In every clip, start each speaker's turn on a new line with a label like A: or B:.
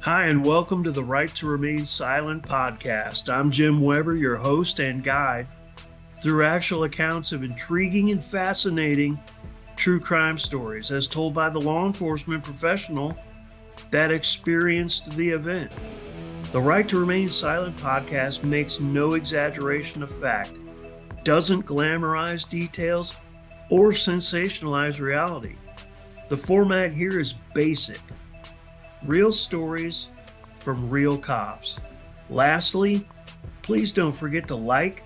A: Hi, and welcome to the Right to Remain Silent podcast. I'm Jim Weber, your host and guide through actual accounts of intriguing and fascinating true crime stories as told by the law enforcement professional that experienced the event. The Right to Remain Silent podcast makes no exaggeration of fact, doesn't glamorize details, or sensationalize reality. The format here is basic. Real stories from real cops. Lastly, please don't forget to like,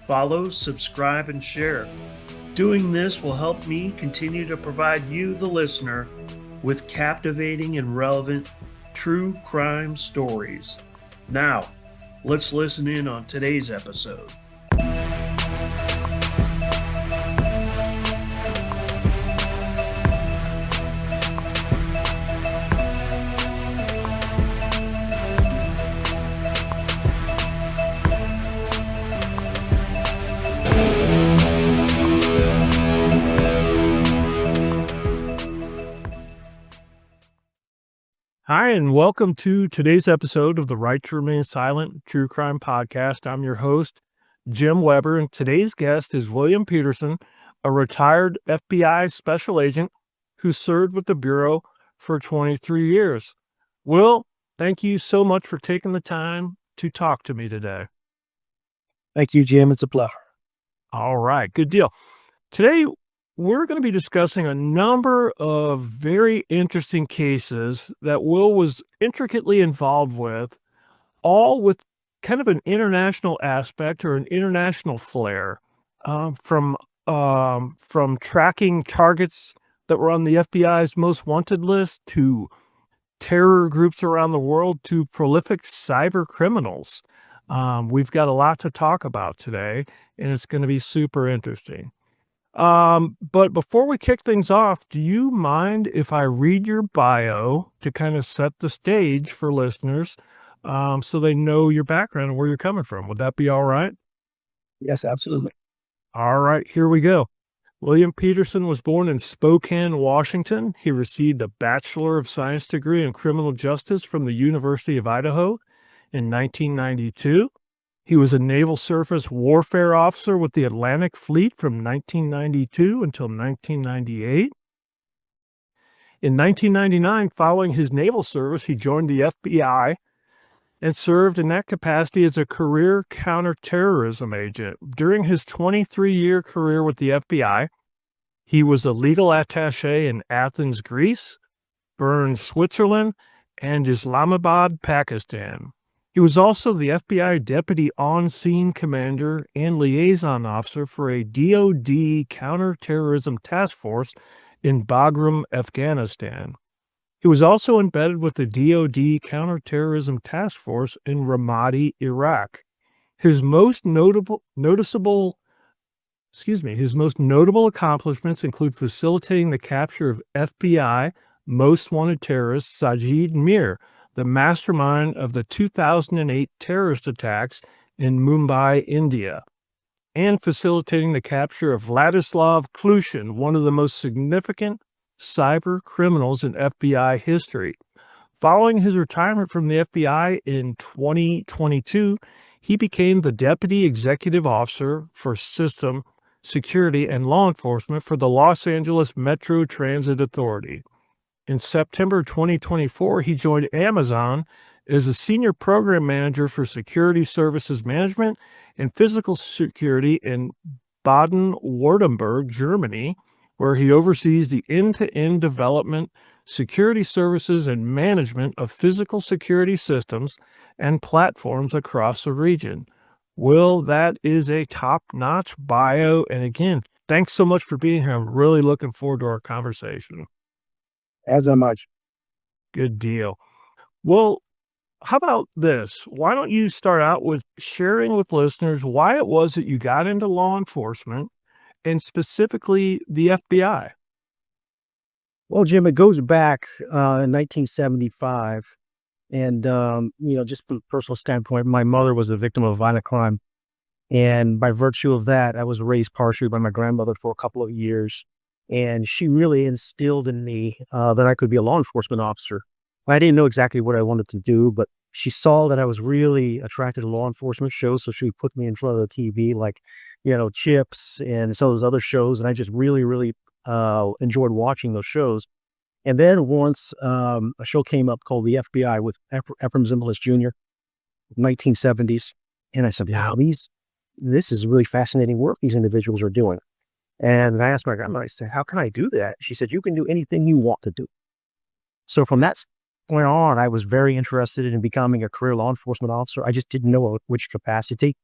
A: follow, subscribe, and share. Doing this will help me continue to provide you, the listener, with captivating and relevant true crime stories. Now, let's listen in on today's episode. Hi, and welcome to today's episode of the Right to Remain Silent True Crime Podcast. I'm your host, Jim Weber, and today's guest is William Peterson, a retired FBI special agent who served with the Bureau for 23 years. Will, thank you so much for taking the time to talk to me today.
B: Thank you, Jim. It's a pleasure.
A: All right, good deal. Today, we're going to be discussing a number of very interesting cases that Will was intricately involved with, all with kind of an international aspect or an international flair, from tracking targets that were on the FBI's most wanted list to terror groups around the world to prolific cyber criminals. We've got a lot to talk about today, and it's going to be super interesting. But before we kick things off, do you mind if I read your bio to kind of set the stage for listeners, so they know your background and where you're coming from? Would that be all right?
B: Yes, absolutely.
A: All right, here we go. William Peterson was born in Spokane, Washington. He received a Bachelor of Science degree in criminal justice from the University of Idaho in 1992. He was a naval surface warfare officer with the Atlantic Fleet from 1992 until 1998. In 1999, following his naval service, he joined the FBI and served in that capacity as a career counterterrorism agent. During his 23-year career with the FBI, he was a legal attaché in Athens, Greece, Bern, Switzerland, and Islamabad, Pakistan. He was also the FBI Deputy On-Scene Commander and Liaison Officer for a DoD Counterterrorism Task Force in Bagram, Afghanistan. He was also embedded with the DoD Counterterrorism Task Force in Ramadi, Iraq. His most notable accomplishments include facilitating the capture of FBI most wanted terrorist Sajid Mir, the mastermind of the 2008 terrorist attacks in Mumbai, India, and facilitating the capture of Vladislav Kliushin, one of the most significant cyber criminals in FBI history. Following his retirement from the FBI in 2022, he became the Deputy Executive Officer for System Security and Law Enforcement for the Los Angeles Metro Transit Authority. In September 2024, he joined Amazon as a Senior Program Manager for Security Services Management and Physical Security in Baden-Württemberg, Germany, where he oversees the end-to-end development, security services, and management of physical security systems and platforms across the region. Will, that is a top-notch bio. And again, thanks so much for being here. I'm really looking forward to our conversation.
B: As am I.
A: Good deal. Well, how about this? Why don't you start out with sharing with listeners why it was that you got into law enforcement and specifically the FBI?
B: Well, Jim, it goes back in 1975. And, just from a personal standpoint, my mother was a victim of violent crime. And by virtue of that, I was raised partially by my grandmother for a couple of years. And she really instilled in me that I could be a law enforcement officer. I didn't know exactly what I wanted to do, but she saw that I was really attracted to law enforcement shows, so she put me in front of the TV, like, Chips and some of those other shows, and I just really, really, enjoyed watching those shows. And then once, a show came up called The FBI with Ephraim Zimbalist Jr., 1970s, and I said, "Wow, this is really fascinating work these individuals are doing." And I asked my grandma, I said, "How can I do that?" She said, "You can do anything you want to do." So from that point on, I was very interested in becoming a career law enforcement officer. I just didn't know which capacity.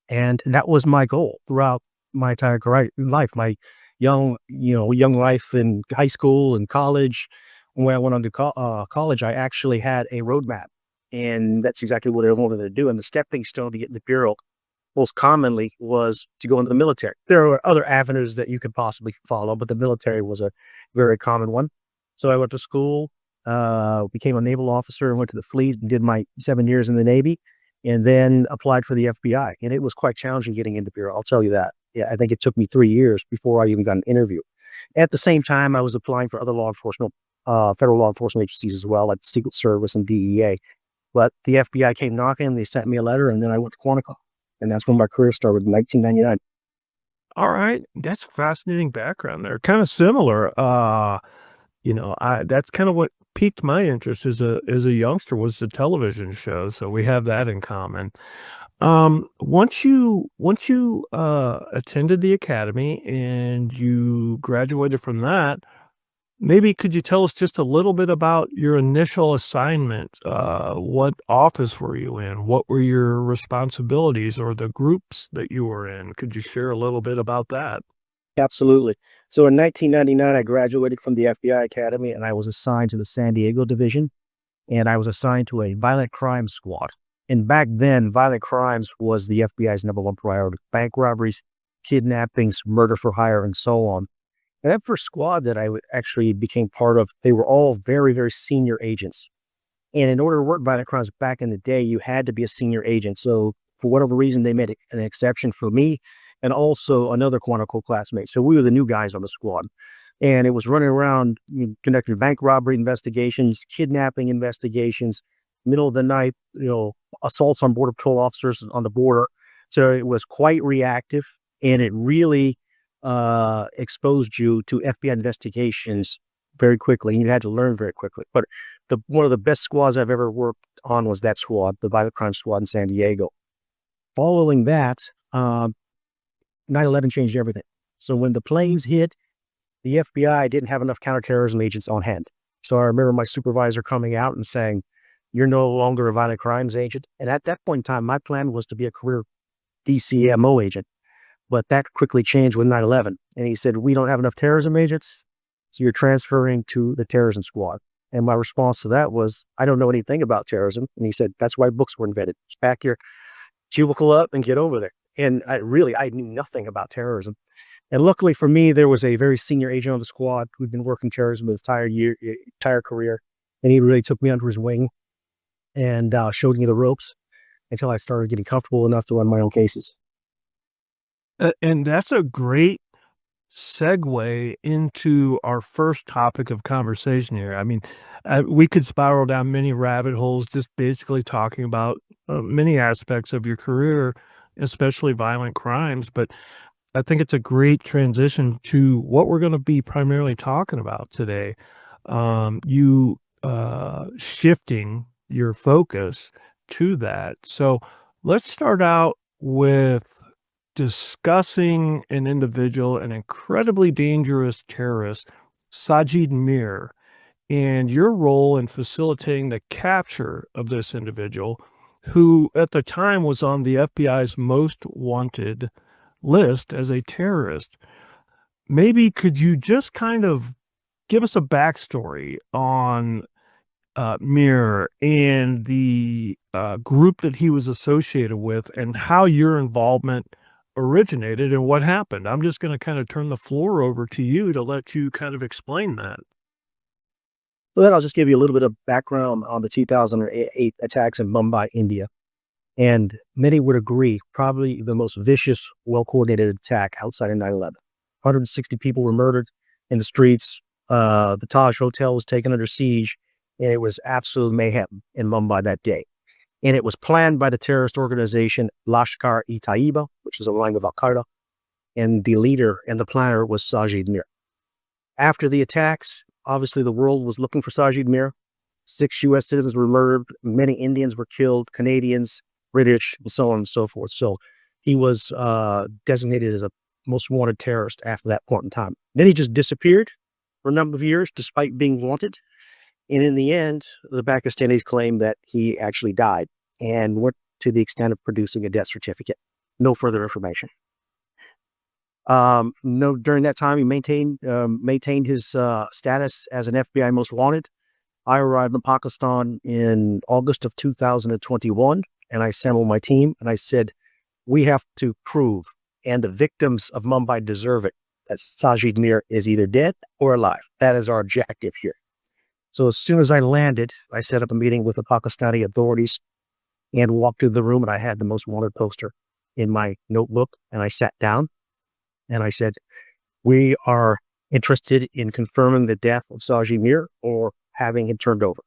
B: And that was my goal throughout my entire life, my young life in high school and college. When I went on to college, I actually had a roadmap, and that's exactly what I wanted to do. And the stepping stone to get in the bureau most commonly was to go into the military. There were other avenues that you could possibly follow, but the military was a very common one. So I went to school, became a naval officer, and went to the fleet and did my 7 years in the Navy, and then applied for the FBI. And it was quite challenging getting into bureau. I'll tell you that. Yeah, I think it took me 3 years before I even got an interview. At the same time, I was applying for other law enforcement, federal law enforcement agencies as well, like the Secret Service and DEA. But the FBI came knocking. They sent me a letter, and then I went to Quantico, and that's when my career started in 1999.
A: All right, that's fascinating background there. Kind of similar. I that's kind of what piqued my interest as a youngster was the television show. So we have that in common. Once you attended the academy and you graduated from that, maybe could you tell us just a little bit about your initial assignment? What office were you in? What were your responsibilities or the groups that you were in? Could you share a little bit about that?
B: Absolutely. So in 1999, I graduated from the FBI Academy, and I was assigned to the San Diego division, and I was assigned to a violent crime squad. And back then, violent crimes was the FBI's number one priority: bank robberies, kidnappings, murder for hire, and so on. And that first squad that actually became part of, they were all very, very senior agents. And in order to work violent crimes back in the day, you had to be a senior agent. So for whatever reason, they made an exception for me and also another Quantico classmate. So we were the new guys on the squad. And it was running around, conducting bank robbery investigations, kidnapping investigations, middle of the night, assaults on border patrol officers on the border. So it was quite reactive, and it really exposed you to FBI investigations very quickly. You had to learn very quickly. But one of the best squads I've ever worked on was that squad, the violent crime squad in San Diego. Following that, 9/11 changed everything. So when the planes hit, the FBI didn't have enough counterterrorism agents on hand. So I remember my supervisor coming out and saying, "You're no longer a violent crimes agent." And at that point in time, my plan was to be a career DCMO agent. But that quickly changed with 9/11. And he said, "We don't have enough terrorism agents, so you're transferring to the terrorism squad." And my response to that was, "I don't know anything about terrorism." And he said, "That's why books were invented. Just pack your cubicle up and get over there." And I knew nothing about terrorism. And luckily for me, there was a very senior agent on the squad who'd been working terrorism his entire career. And he really took me under his wing and showed me the ropes until I started getting comfortable enough to run my own cases.
A: And that's a great segue into our first topic of conversation here. I mean, we could spiral down many rabbit holes just basically talking about many aspects of your career, especially violent crimes. But I think it's a great transition to what we're going to be primarily talking about today. You shifting your focus to that. So let's start out with discussing an individual, an incredibly dangerous terrorist, Sajid Mir, and your role in facilitating the capture of this individual, who at the time was on the FBI's most wanted list as a terrorist. Maybe could you just kind of give us a backstory on Mir and the group that he was associated with and how your involvement originated and what happened? I'm just going to kind of turn the floor over to you to let you kind of explain that.
B: So then I'll just give you a little bit of background on the 2008 attacks in Mumbai, India. And many would agree, probably the most vicious, well-coordinated attack outside of 9/11. 160 people were murdered in the streets. The Taj Hotel was taken under siege. And it was absolute mayhem in Mumbai that day. And it was planned by the terrorist organization Lashkar-e-Taiba, which is a line of Al-Qaeda. And the leader and the planner was Sajid Mir. After the attacks, obviously the world was looking for Sajid Mir. 6 U.S. citizens were murdered. Many Indians were killed, Canadians, British, and so on and so forth. So he was designated as a most wanted terrorist after that point in time. Then he just disappeared for a number of years, despite being wanted. And in the end, the Pakistanis claimed that he actually died and went to the extent of producing a death certificate. No further information. No, during that time, he maintained his status as an FBI most wanted. I arrived in Pakistan in August of 2021, and I assembled my team, and I said, we have to prove, and the victims of Mumbai deserve it, that Sajid Mir is either dead or alive. That is our objective here. So as soon as I landed, I set up a meeting with the Pakistani authorities and walked through the room, and I had the most wanted poster in my notebook, and I sat down, and I said, we are interested in confirming the death of Sajid Mir or having him turned over.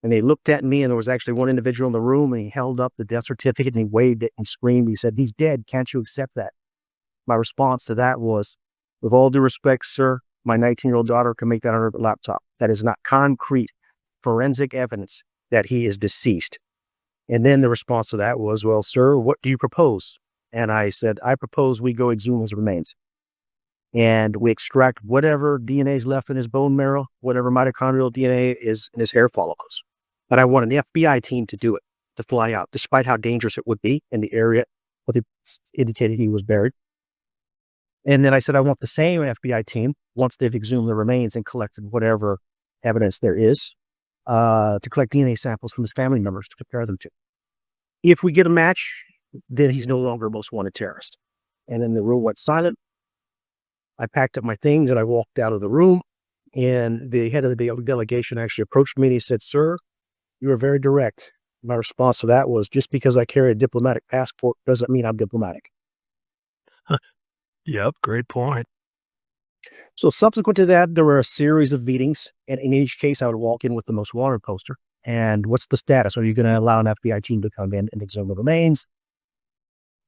B: And they looked at me, and there was actually one individual in the room, and he held up the death certificate and he waved it and screamed. He said, he's dead. Can't you accept that? My response to that was, with all due respect, sir, my 19-year-old daughter can make that on her laptop. That is not concrete forensic evidence that he is deceased. And then the response to that was, well, sir, what do you propose? And I said, I propose we go exhume his remains. And we extract whatever DNA is left in his bone marrow, whatever mitochondrial DNA is in his hair follicles. But I want an FBI team to do it, to fly out, despite how dangerous it would be in the area where they indicated he was buried. And then I said, I want the same FBI team, once they've exhumed the remains and collected whatever evidence there is, to collect DNA samples from his family members to compare them to. If we get a match, then he's no longer a most wanted terrorist. And then the room went silent. I packed up my things and I walked out of the room. And the head of the delegation actually approached me and he said, sir, you are very direct. My response to that was, just because I carry a diplomatic passport doesn't mean I'm diplomatic.
A: Yep, great point.
B: So subsequent to that, there were a series of meetings. And in each case, I would walk in with the most wanted poster. And what's the status? Are you going to allow an FBI team to come in and exhume the remains?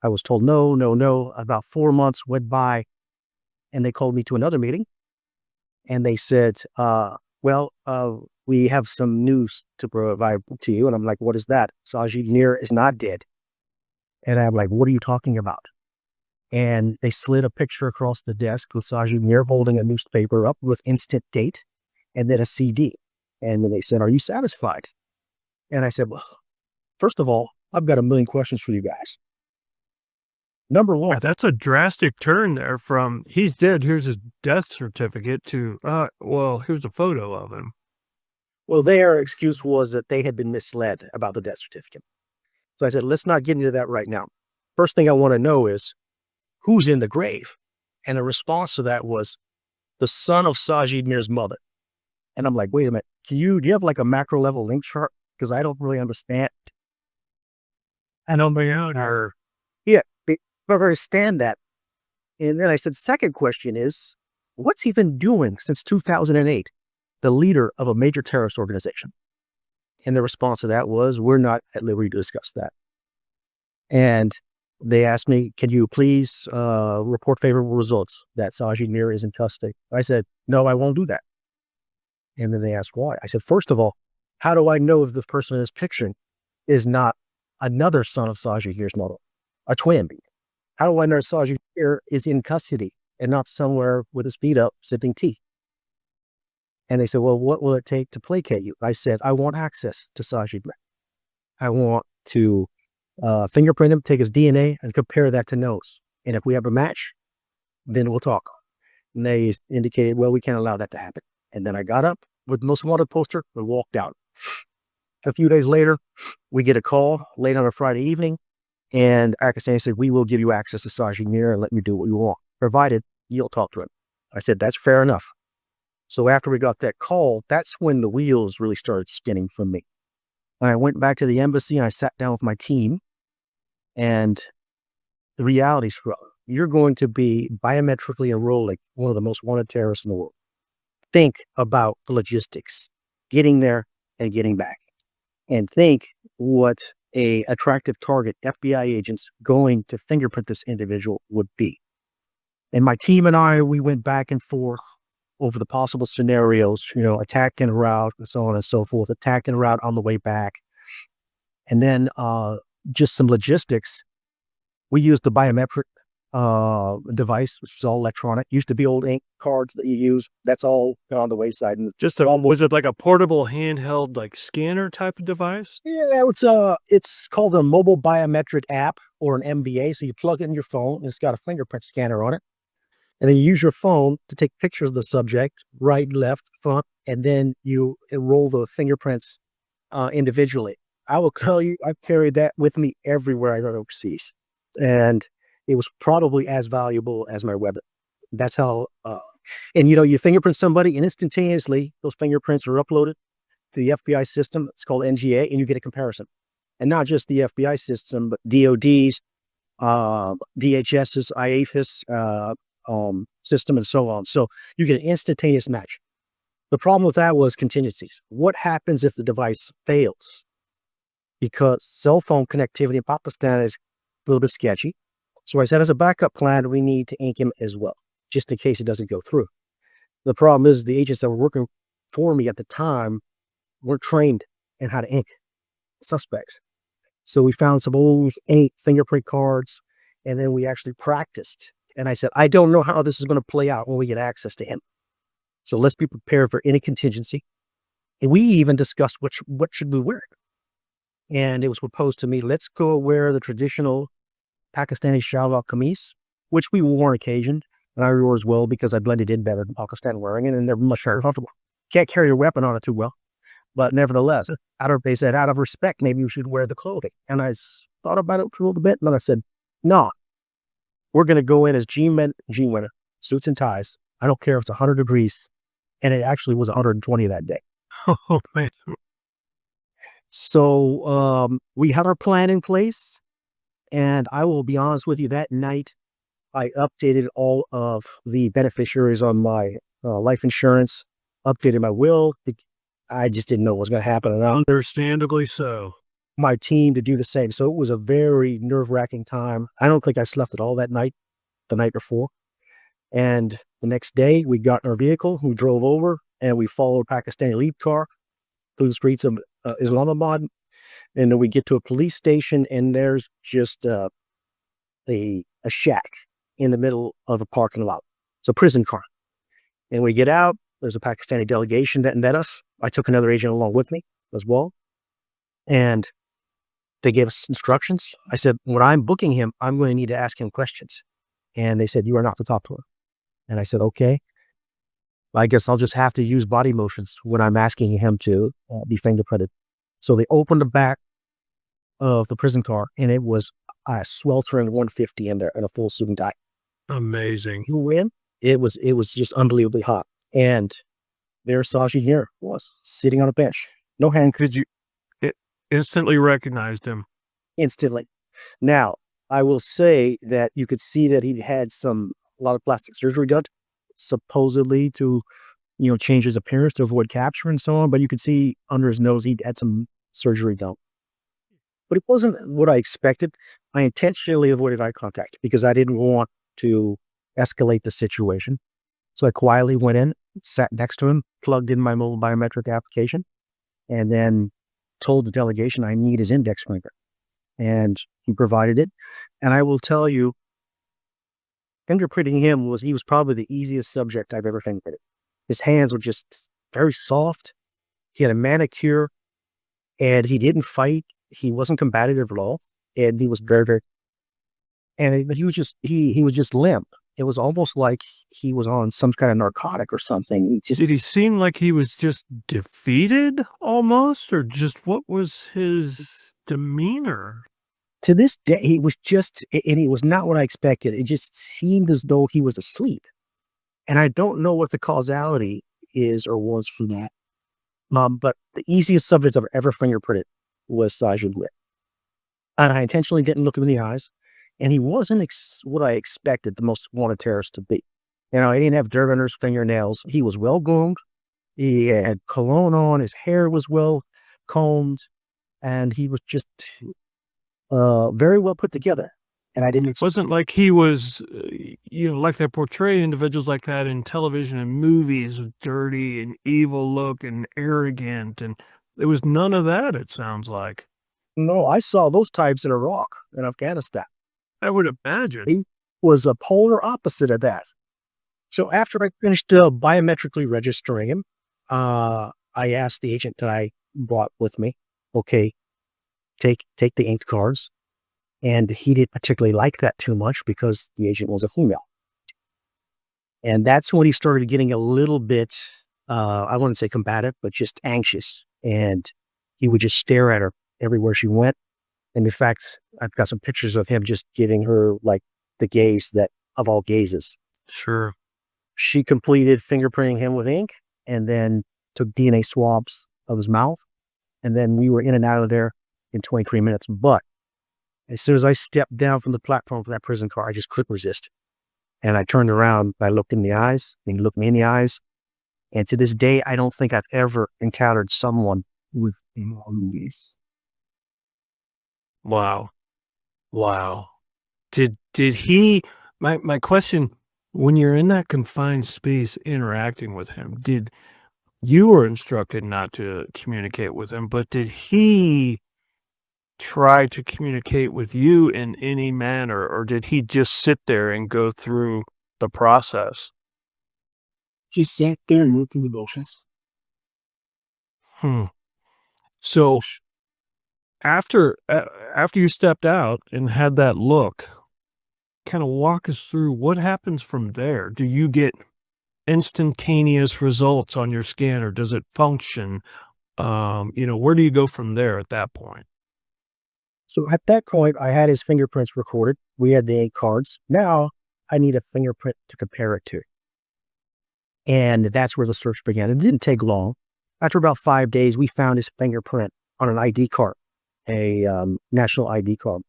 B: I was told no, no, no. About 4 months went by and they called me to another meeting. And they said, we have some news to provide to you. And I'm like, what is that? Sajid Mir is not dead. And I'm like, what are you talking about? And they slid a picture across the desk with Sajid Mir holding a newspaper up with instant date and then a CD. And then they said, are you satisfied? And I said, well, first of all, I've got a million questions for you guys. Number one.
A: That's a drastic turn there from he's dead, here's his death certificate to, here's a photo of him.
B: Well, their excuse was that they had been misled about the death certificate. So I said, let's not get into that right now. First thing I want to know is who's in the grave? And the response to that was the son of Sajid Mir's mother. And I'm like, wait a minute, do you have like a macro level link chart? Because I don't really understand.
A: I don't know.
B: Yeah, I don't understand that. And then I said, second question is, what's he been doing since 2008? The leader of a major terrorist organization. And the response to that was, we're not at liberty to discuss that. And they asked me, can you please report favorable results that Sajid Mir is in custody? I said, no, I won't do that. And then they asked why. I said, first of all, how do I know if the person in this picture is not another son of Sajid Mir's mother, a twin? How do I know Sajid Mir is in custody and not somewhere with his feet up sipping tea? And they said, well, what will it take to placate you? I said, I want access to Sajid Mir. I want to fingerprint him, take his DNA, and compare that to nose. And if we have a match, then we'll talk. And they indicated, well, we can't allow that to happen. And then I got up with the most wanted poster and walked out. A few days later, we get a call late on a Friday evening, and Pakistan said, we will give you access to Sajid Mir and let you do what you want, provided you'll talk to him. I said, that's fair enough. So after we got that call, that's when the wheels really started spinning for me. And I went back to the embassy and I sat down with my team, and the reality struck. You're going to be biometrically enrolling one of the most wanted terrorists in the world. Think about the logistics. getting there and getting back. And think what a attractive target FBI agents going to fingerprint this individual would be. And my team and I, we went back and forth over the possible scenarios, attack en route and so on and so forth, attack en route on the way back. And then just some logistics. We used the biometric device, which is all electronic. Used to be old ink cards that you use. That's all on the wayside. And
A: Was it like a portable handheld like scanner type of device?
B: yeah, it's called a mobile biometric app or an MBA. So you plug it in your phone and it's got a fingerprint scanner on it. And then you use your phone to take pictures of the subject, right, left, front, and then you enroll the fingerprints individually. I will tell you, I've carried that with me everywhere I go overseas. And it was probably as valuable as my weapon. That's how, and you fingerprint somebody and instantaneously those fingerprints are uploaded to the FBI system. It's called NGA, and you get a comparison. And not just the FBI system, but DOD's, DHS's, IAFIS system, and so on. So you get an instantaneous match. The problem with that was contingencies. What happens if the device fails? Because cell phone connectivity in Pakistan is a little bit sketchy. So I said, as a backup plan, we need to ink him as well, just in case it doesn't go through. The problem is the agents that were working for me at the time weren't trained in how to ink suspects. So we found some old ink fingerprint cards, and then we actually practiced. And I said, I don't know how this is going to play out when we get access to him. So let's be prepared for any contingency. And we even discussed what should we wear. And it was proposed to me, let's go wear the traditional Pakistani shalwar kameez, which we wore on occasion. And I wore as well because I blended in better than Pakistan wearing it, and they're much more comfortable. Can't carry your weapon on it too well. But nevertheless, they said, out of respect, maybe you should wear the clothing. And I thought about it for a little bit, and then I said, no, we're going to go in as G-men, G-women, suits and ties. I don't care if it's 100 degrees. And it actually was 120 that day.
A: Oh, man.
B: So we had our plan in place. And I will be honest with you, that night, I updated all of the beneficiaries on my life insurance, updated my will. I just didn't know what was going to happen. And
A: Understandably so.
B: my team to do the same. So it was a very nerve-wracking time. I don't think I slept at all that night, the night before. And the next day, we got in our vehicle, we drove over, and we followed a Pakistani lead car through the streets of Islamabad. And then we get to a police station, and there's just a shack in the middle of a parking lot. It's a prison car. And we get out, there's a Pakistani delegation that met us. I took another agent along with me as well. And they gave us instructions. I said, when I'm booking him, I'm going to need to ask him questions. And they said, you are not to talk to him. And I said, okay. I guess I'll just have to use body motions when I'm asking him to be fingerprinted. So they opened the back of the prison car, and it was a sweltering 150 in there in a full suit and tie.
A: Amazing.
B: You win. It was just unbelievably hot. And there Sajid Mir was sitting on a bench. No handcuffs.
A: Instantly recognized him.
B: Instantly. Now, I will say that you could see that he had a lot of plastic surgery done, supposedly to, change his appearance to avoid capture and so on. But you could see under his nose, he had some surgery done. But it wasn't what I expected. I intentionally avoided eye contact because I didn't want to escalate the situation. So I quietly went in, sat next to him, plugged in my mobile biometric application, and then told the delegation I need his index finger. And he provided it. And I will tell you, fingerprinting him he was probably the easiest subject I've ever fingerprinted. His hands were just very soft. He had a manicure, and he didn't fight. He wasn't combative at all. And he was very, very, but he was just limp. It was almost like he was on some kind of narcotic or something.
A: Did he seem like he was just defeated almost, or just what was his demeanor?
B: To this day, he was and he was not what I expected. It just seemed as though he was asleep. And I don't know what the causality is or was for that. But the easiest subject I've ever fingerprinted was Sajid Mir. And I intentionally didn't look him in the eyes. And he wasn't what I expected the most wanted terrorist to be. He didn't have dirt under his fingernails. He was well groomed. He had cologne on, his hair was well combed, and he was just very well put together. And I didn't expect.
A: Wasn't like he was, like they portray individuals like that in television and movies, with dirty and evil look and arrogant, and there was none of that, it sounds like.
B: No, I saw those types in Iraq and Afghanistan.
A: I would imagine.
B: He was a polar opposite of that. So after I finished biometrically registering him, I asked the agent that I brought with me, okay, take the inked cards. And he didn't particularly like that too much because the agent was a female. And that's when he started getting a little bit, I wouldn't say combative, but just anxious. And he would just stare at her everywhere she went. And in fact, I've got some pictures of him just giving her like the gaze that of all gazes.
A: Sure.
B: She completed fingerprinting him with ink and then took DNA swabs of his mouth. And then we were in and out of there in 23 minutes. But as soon as I stepped down from the platform for that prison car, I just couldn't resist. And I turned around, I looked in the eyes, and he looked me in the eyes. And to this day, I don't think I've ever encountered someone with this.
A: Wow. Wow. Did he my question, when you're in that confined space interacting with him, did you were instructed not to communicate with him, but did he try to communicate with you in any manner, or did he just sit there and go through the process?
B: He sat there and moved through the motions.
A: Hmm. So after you stepped out and had that look, kind of walk us through what happens from there. Do you get instantaneous results on your scanner? Does it function? Where do you go from there at that point?
B: So at that point, I had his fingerprints recorded. We had the ink cards. Now I need a fingerprint to compare it to. And that's where the search began. It didn't take long. After about 5 days, we found his fingerprint on an ID card, a national ID card.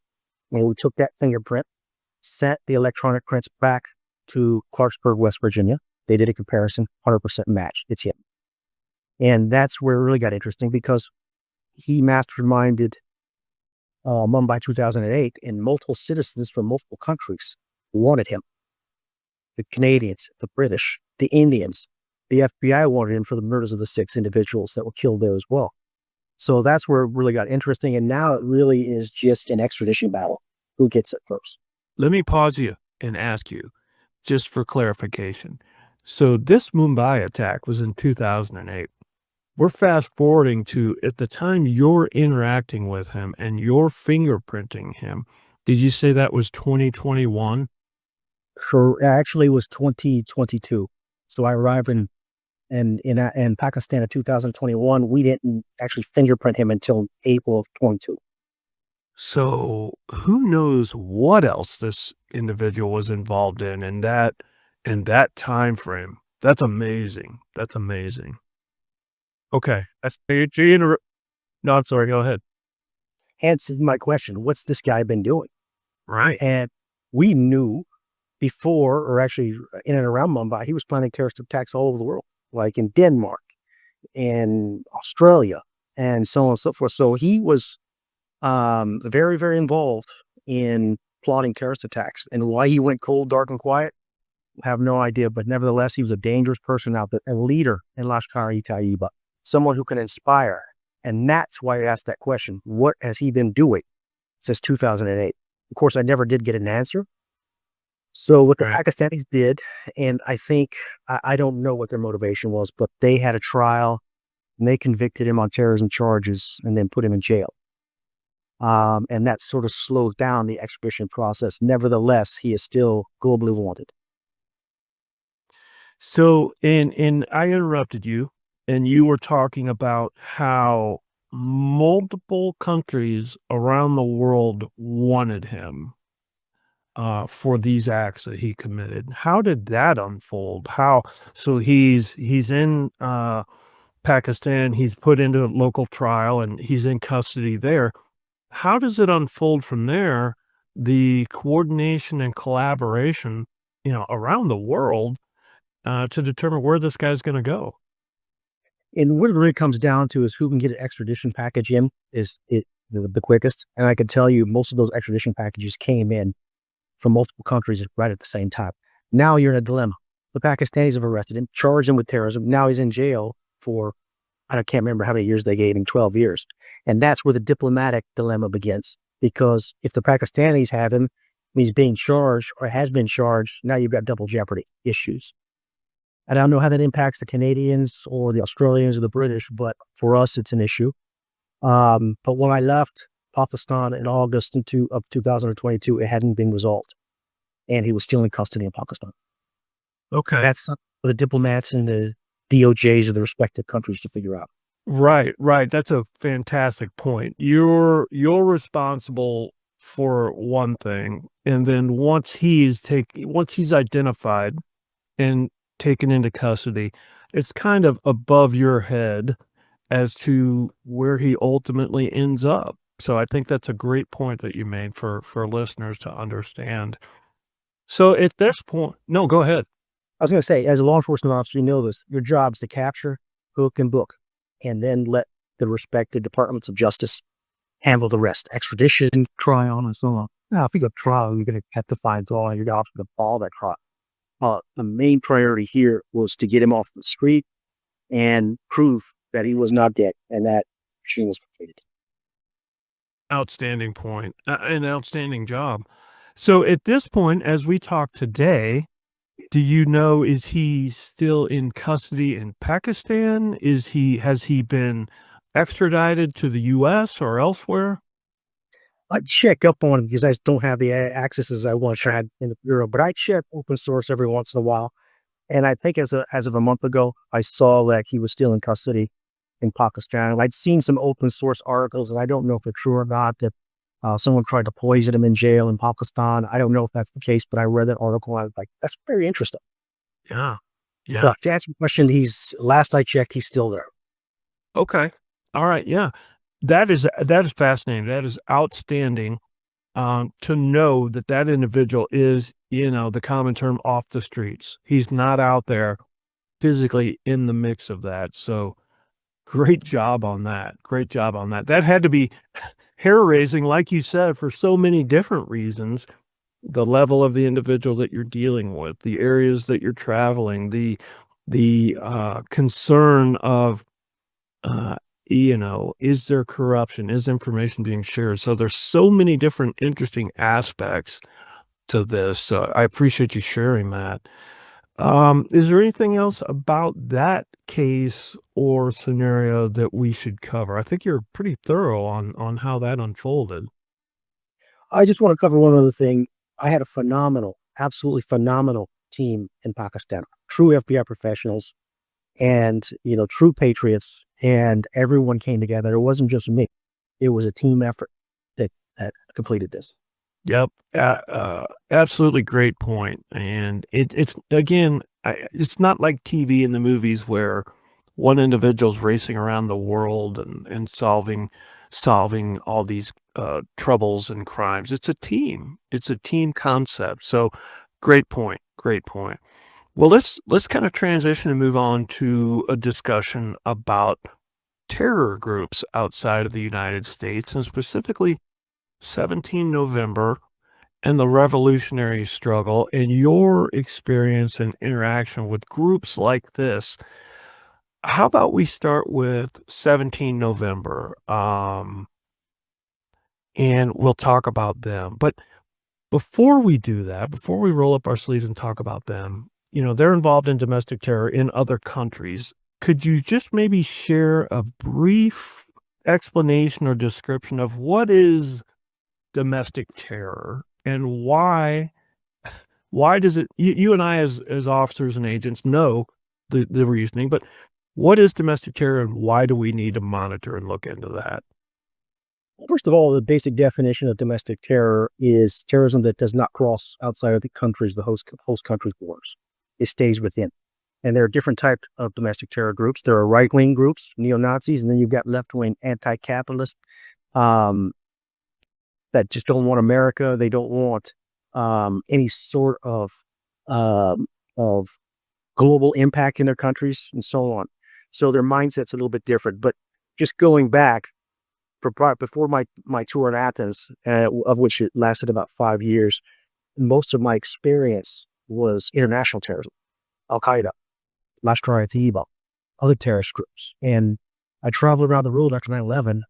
B: And we took that fingerprint, sent the electronic prints back to Clarksburg, West Virginia. They did a comparison, 100% match. It's him. And that's where it really got interesting because he masterminded Mumbai 2008, and multiple citizens from multiple countries wanted him. The Canadians, the British, the Indians, the FBI wanted him for the murders of the 6 individuals that were killed there as well. So that's where it really got interesting. And now it really is just an extradition battle. Who gets it first?
A: Let me pause you and ask you, just for clarification. So this Mumbai attack was in 2008. We're fast forwarding to at the time you're interacting with him and you're fingerprinting him. Did you say that was 2021?
B: Actually, it was 2022. So I arrived in Pakistan in 2021. We didn't actually fingerprint him until April of 22.
A: So who knows what else this individual was involved in that time frame. That's amazing. That's amazing. Okay. No, I'm sorry. Go ahead.
B: Hence my question, what's this guy been doing?
A: Right.
B: And we knew before, or actually in and around Mumbai, he was planning terrorist attacks all over the world, like in Denmark and Australia and so on and so forth. So he was very, very involved in plotting terrorist attacks. And why he went cold, dark, and quiet, I have no idea. But nevertheless, he was a dangerous person out there, a leader in Lashkar-e-Taiba, someone who can inspire. And that's why I asked that question. What has he been doing since 2008? Of course, I never did get an answer. So what the
A: Right.
B: Pakistanis did, and I think, I don't know what their motivation was, but they had a trial and they convicted him on terrorism charges and then put him in jail. And that sort of slowed down the extradition process. Nevertheless, he is still globally wanted.
A: So, and I interrupted you, and you were talking about how multiple countries around the world wanted him for these acts that he committed. How did that unfold? So he's in Pakistan, he's put into a local trial and he's in custody there. How does it unfold from there? The coordination and collaboration, around the world to determine where this guy's going to go.
B: And what it really comes down to is who can get an extradition package in is the quickest. And I can tell you most of those extradition packages came in from multiple countries right at the same time. Now you're in a dilemma. The Pakistanis have arrested him, charged him with terrorism. Now he's in jail for, can't remember how many years they gave him, 12 years. And that's where the diplomatic dilemma begins. Because if the Pakistanis have him, he's being charged or has been charged, now you've got double jeopardy issues. And I don't know how that impacts the Canadians or the Australians or the British, but for us, it's an issue. But when I left Pakistan in August of 2022, it hadn't been resolved. And he was still in custody in Pakistan.
A: Okay.
B: That's for the diplomats and the DOJs of the respective countries to figure out.
A: Right, right. That's a fantastic point. You're responsible for one thing, and then once he's identified and taken into custody, it's kind of above your head as to where he ultimately ends up. So I think that's a great point that you made for listeners to understand. So at this point, no, go ahead.
B: I was going to say, as a law enforcement officer, you know this. Your job is to capture, hook, and book, and then let the respective departments of justice handle the rest. Extradition, trial, and so on. Now, if you go to trial, you're going to have to find all your jobs to follow that trial. The main priority here was to get him off the street and prove that he was not dead and that machine was completed.
A: Outstanding point. An outstanding job. So at this point, as we talk today, do you know, is he still in custody in Pakistan? Has he been extradited to the US or elsewhere?
B: I check up on him because I just don't have the access as I once had in the bureau, but I check open source every once in a while. And I think as of a month ago, I saw that he was still in custody in Pakistan. I'd seen some open source articles, and I don't know if they're true or not, that someone tried to poison him in jail in Pakistan. I don't know if that's the case, but I read that article. And I was like, that's very interesting.
A: Yeah. Yeah.
B: But to answer your question, last I checked, he's still there.
A: Okay. All right. Yeah. That is fascinating. That is outstanding, to know that individual is, the common term, off the streets. He's not out there physically in the mix of that. So great job on that. Great job on that. That had to be hair raising, like you said, for so many different reasons. The level of the individual that you're dealing with, the areas that you're traveling, the concern of, is there corruption? Is information being shared? So there's so many different interesting aspects to this. So I appreciate you sharing that. Is there anything else about that case or scenario that we should cover? I think you're pretty thorough on how that unfolded.
B: I just want to cover one other thing. I had a absolutely phenomenal team in Pakistan, true FBI professionals and, true patriots, and everyone came together. It wasn't just me. It was a team effort that completed this.
A: Yep. Absolutely great point. And it's again, it's not like TV and the movies where one individual's racing around the world and solving all these troubles and crimes. It's a team. It's a team concept. So great point. Great point. Well, let's kind of transition and move on to a discussion about terror groups outside of the United States, and specifically 17 November and the revolutionary struggle, and your experience and interaction with groups like this. How about we start with 17 November, and we'll talk about them. But before we do that, before we roll up our sleeves and talk about them, they're involved in domestic terror in other countries. Could you just maybe share a brief explanation or description of what is domestic terror and why does it, you and I as officers and agents know the reasoning, but what is domestic terror and why do we need to monitor and look into that?
B: First of all, the basic definition of domestic terror is terrorism that does not cross outside of the host country's borders. It stays within. And there are different types of domestic terror groups. There are right-wing groups, neo-Nazis, and then you've got left-wing anti-capitalist that just don't want America. They don't want any sort of global impact in their countries and so on. So their mindset's a little bit different. But just going back, before my tour in Athens, of which it lasted about 5 years, most of my experience was international terrorism, Al Qaeda, Lashkar-e-Taiba, other terrorist groups. And I traveled around the world after 9/11,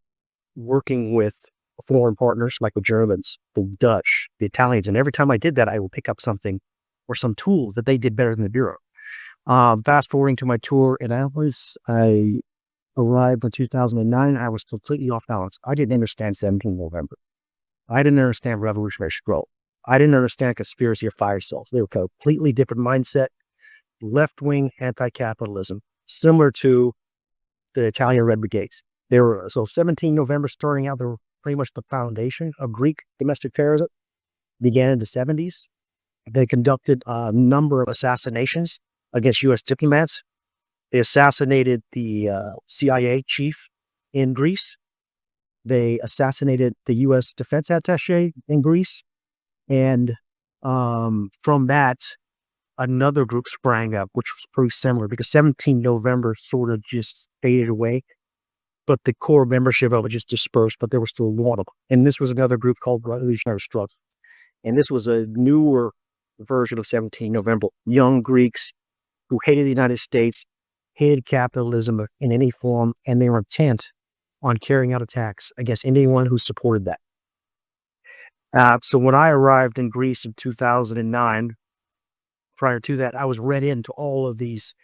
B: working with foreign partners like the Germans, the Dutch, the Italians. And every time I did that, I would pick up something or some tools that they did better than the Bureau. Fast forwarding to my tour in Athens, I arrived in 2009. I was completely off balance. I didn't understand 17 November. I didn't understand revolutionary scroll. I didn't understand conspiracy of fire cells. They were completely different mindset, left-wing anti-capitalism, similar to the Italian Red Brigades. They were, so 17 November starting out, they were pretty much the foundation of Greek domestic terrorism. Began in the 70s. They conducted a number of assassinations against U.S. diplomats. They assassinated the CIA chief in Greece. They assassinated the U.S. defense attaché in Greece. And from that, another group sprang up, which was pretty similar because 17 November sort of just faded away, but the core membership of it just dispersed, but there was still one of them. And this was another group called Revolutionary Struggle. And this was a newer version of 17 November. Young Greeks who hated the United States, hated capitalism in any form, and they were intent on carrying out attacks against anyone who supported that. So when I arrived in Greece in 2009, prior to that, I was read into all of these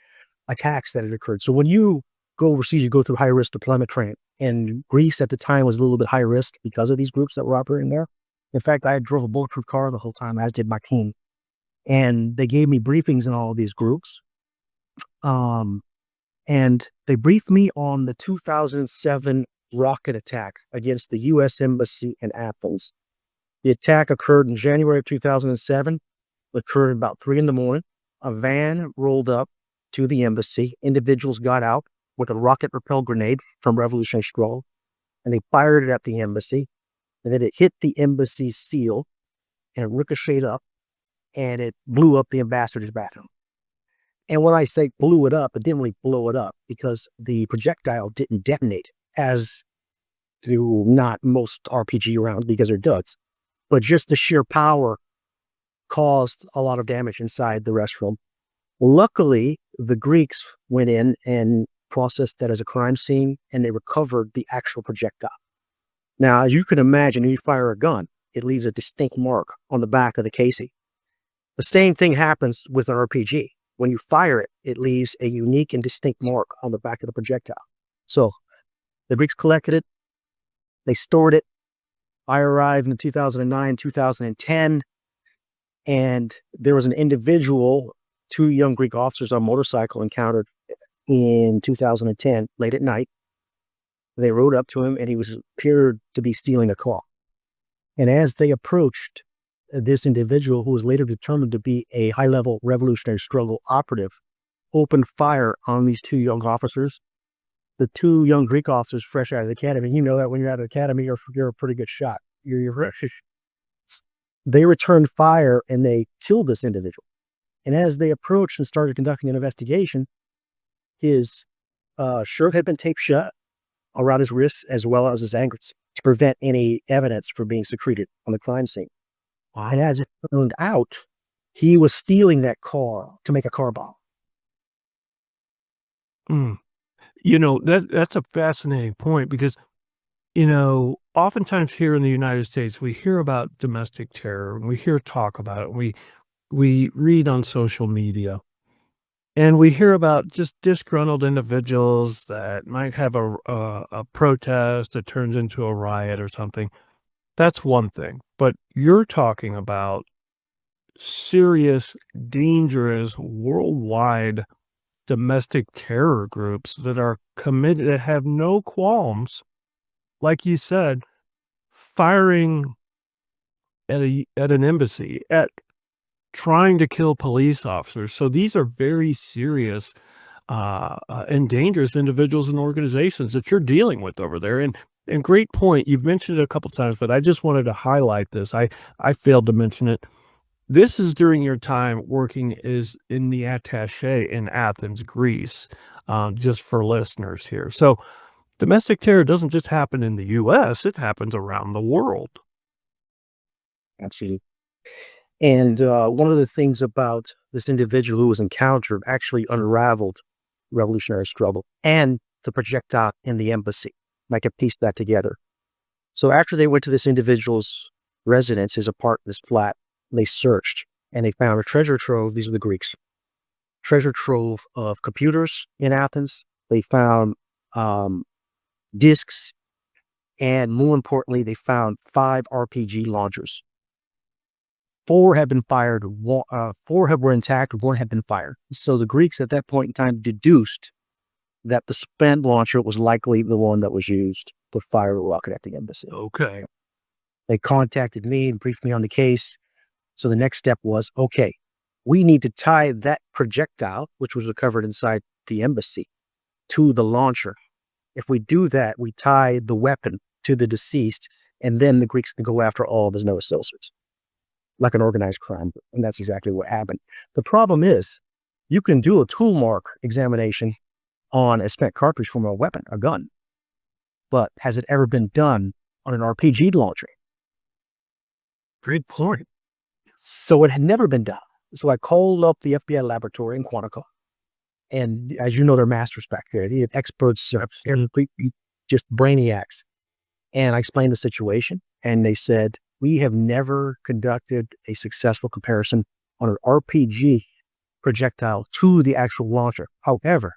B: attacks that had occurred. So when you go overseas, you go through high-risk deployment training. And Greece at the time was a little bit high risk because of these groups that were operating there. In fact, I drove a bulletproof car the whole time, as did my team. And they gave me briefings in all of these groups. And they briefed me on the 2007 rocket attack against the U.S. Embassy in Athens. The attack occurred in January of 2007. It occurred about 3 a.m. A van rolled up to the embassy. Individuals got out with a rocket-propelled grenade from Revolutionary Scroll, and they fired it at the embassy. And then it hit the embassy's seal, and it ricocheted up, and it blew up the ambassador's bathroom. And when I say blew it up, it didn't really blow it up because the projectile didn't detonate, as do not most RPG rounds because they're duds. But just the sheer power caused a lot of damage inside the restroom. Luckily, the Greeks went in and processed that as a crime scene, and they recovered the actual projectile. Now, as you can imagine, when you fire a gun, it leaves a distinct mark on the back of the casing. The same thing happens with an RPG. When you fire it, it leaves a unique and distinct mark on the back of the projectile. So the Greeks collected it. They stored it. I arrived in 2009, 2010, and there was an individual, 2 young Greek officers on a motorcycle encountered in 2010, late at night. They rode up to him, and he appeared to be stealing a car. And as they approached this individual, who was later determined to be a high-level Revolutionary Struggle operative, opened fire on these 2 young officers. The 2 young Greek officers fresh out of the academy, you know that when you're out of the academy, you're a pretty good shot. They returned fire, and they killed this individual. And as they approached and started conducting an investigation, his shirt had been taped shut around his wrists as well as his ankles to prevent any evidence from being secreted on the crime scene.
A: Wow.
B: And as it turned out, he was stealing that car to make a car bomb.
A: Mm. That's a fascinating point because, oftentimes here in the United States, we hear about domestic terror and we hear talk about it. We read on social media and we hear about just disgruntled individuals that might have a protest that turns into a riot or something. That's one thing. But you're talking about serious, dangerous, worldwide domestic terror groups that are committed, that have no qualms, like you said, firing at an embassy, at trying to kill police officers. So these are very serious and dangerous individuals and organizations that you're dealing with over there. And great point. You've mentioned it a couple times, but I just wanted to highlight this. I failed to mention it. This is during your time working as in the attaché in Athens, Greece. just for listeners here. So domestic terror doesn't just happen in the US, it happens around the world.
B: Absolutely. And one of the things about this individual who was encountered actually unraveled revolutionary struggle and the projectile in the embassy. I can piece that together. So after they went to this individual's residence, his apartment, his flat, they searched and they found a treasure trove. These are the Greeks. Treasure trove of computers in Athens. They found discs, and more importantly, they found 5 RPG launchers. 4 had been fired, 4 were intact, 1 had been fired. So the Greeks at that point in time deduced that the spent launcher was likely the one that was used to fire a rocket at the embassy.
A: Okay.
B: They contacted me and briefed me on the case. So the next step was, okay, we need to tie that projectile, which was recovered inside the embassy, to the launcher. If we do that, we tie the weapon to the deceased, and then the Greeks can go after all of his no associates, like an organized crime. And that's exactly what happened. The problem is, you can do a tool mark examination on a spent cartridge from a weapon, a gun, but has it ever been done on an RPG launcher?
A: Great point.
B: So it had never been done. So I called up the FBI laboratory in Quantico. And as you know, they're masters back there. They have experts, just brainiacs. And I explained the situation. And they said, we have never conducted a successful comparison on an RPG projectile to the actual launcher. However,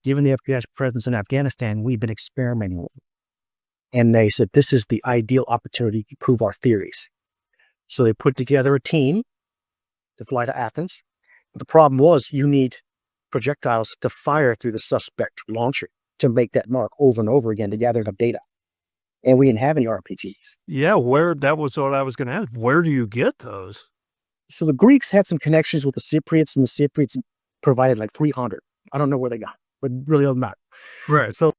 B: given the FBI's presence in Afghanistan, we've been experimenting with it. And they said, this is the ideal opportunity to prove our theories. So they put together a team to fly to Athens. The problem was you need projectiles to fire through the suspect launcher to make that mark over and over again to gather enough data. And we didn't have any RPGs.
A: Yeah, that was what I was going to ask. Where do you get those?
B: So the Greeks had some connections with the Cypriots, and the Cypriots provided like 300. I don't know where they got, but it really doesn't matter.
A: Right.
B: So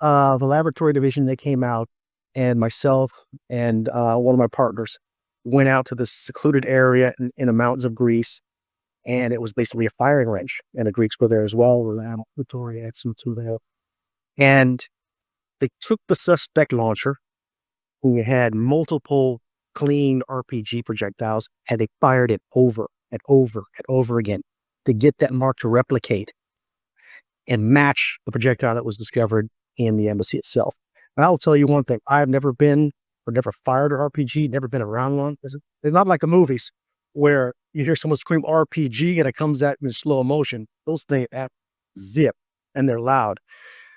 B: the laboratory division, they came out, and myself and one of my partners went out to this secluded area in the mountains of Greece, and it was basically a firing range. And the Greeks were there as well. And they took the suspect launcher, who had multiple clean RPG projectiles, and they fired it over and over and over again to get that mark to replicate and match the projectile that was discovered in the embassy itself. And I'll tell you one thing, I've never been or never fired an RPG, never been around one. It's not like the movies where you hear someone scream RPG and it comes out in slow motion. Those things zip and they're loud.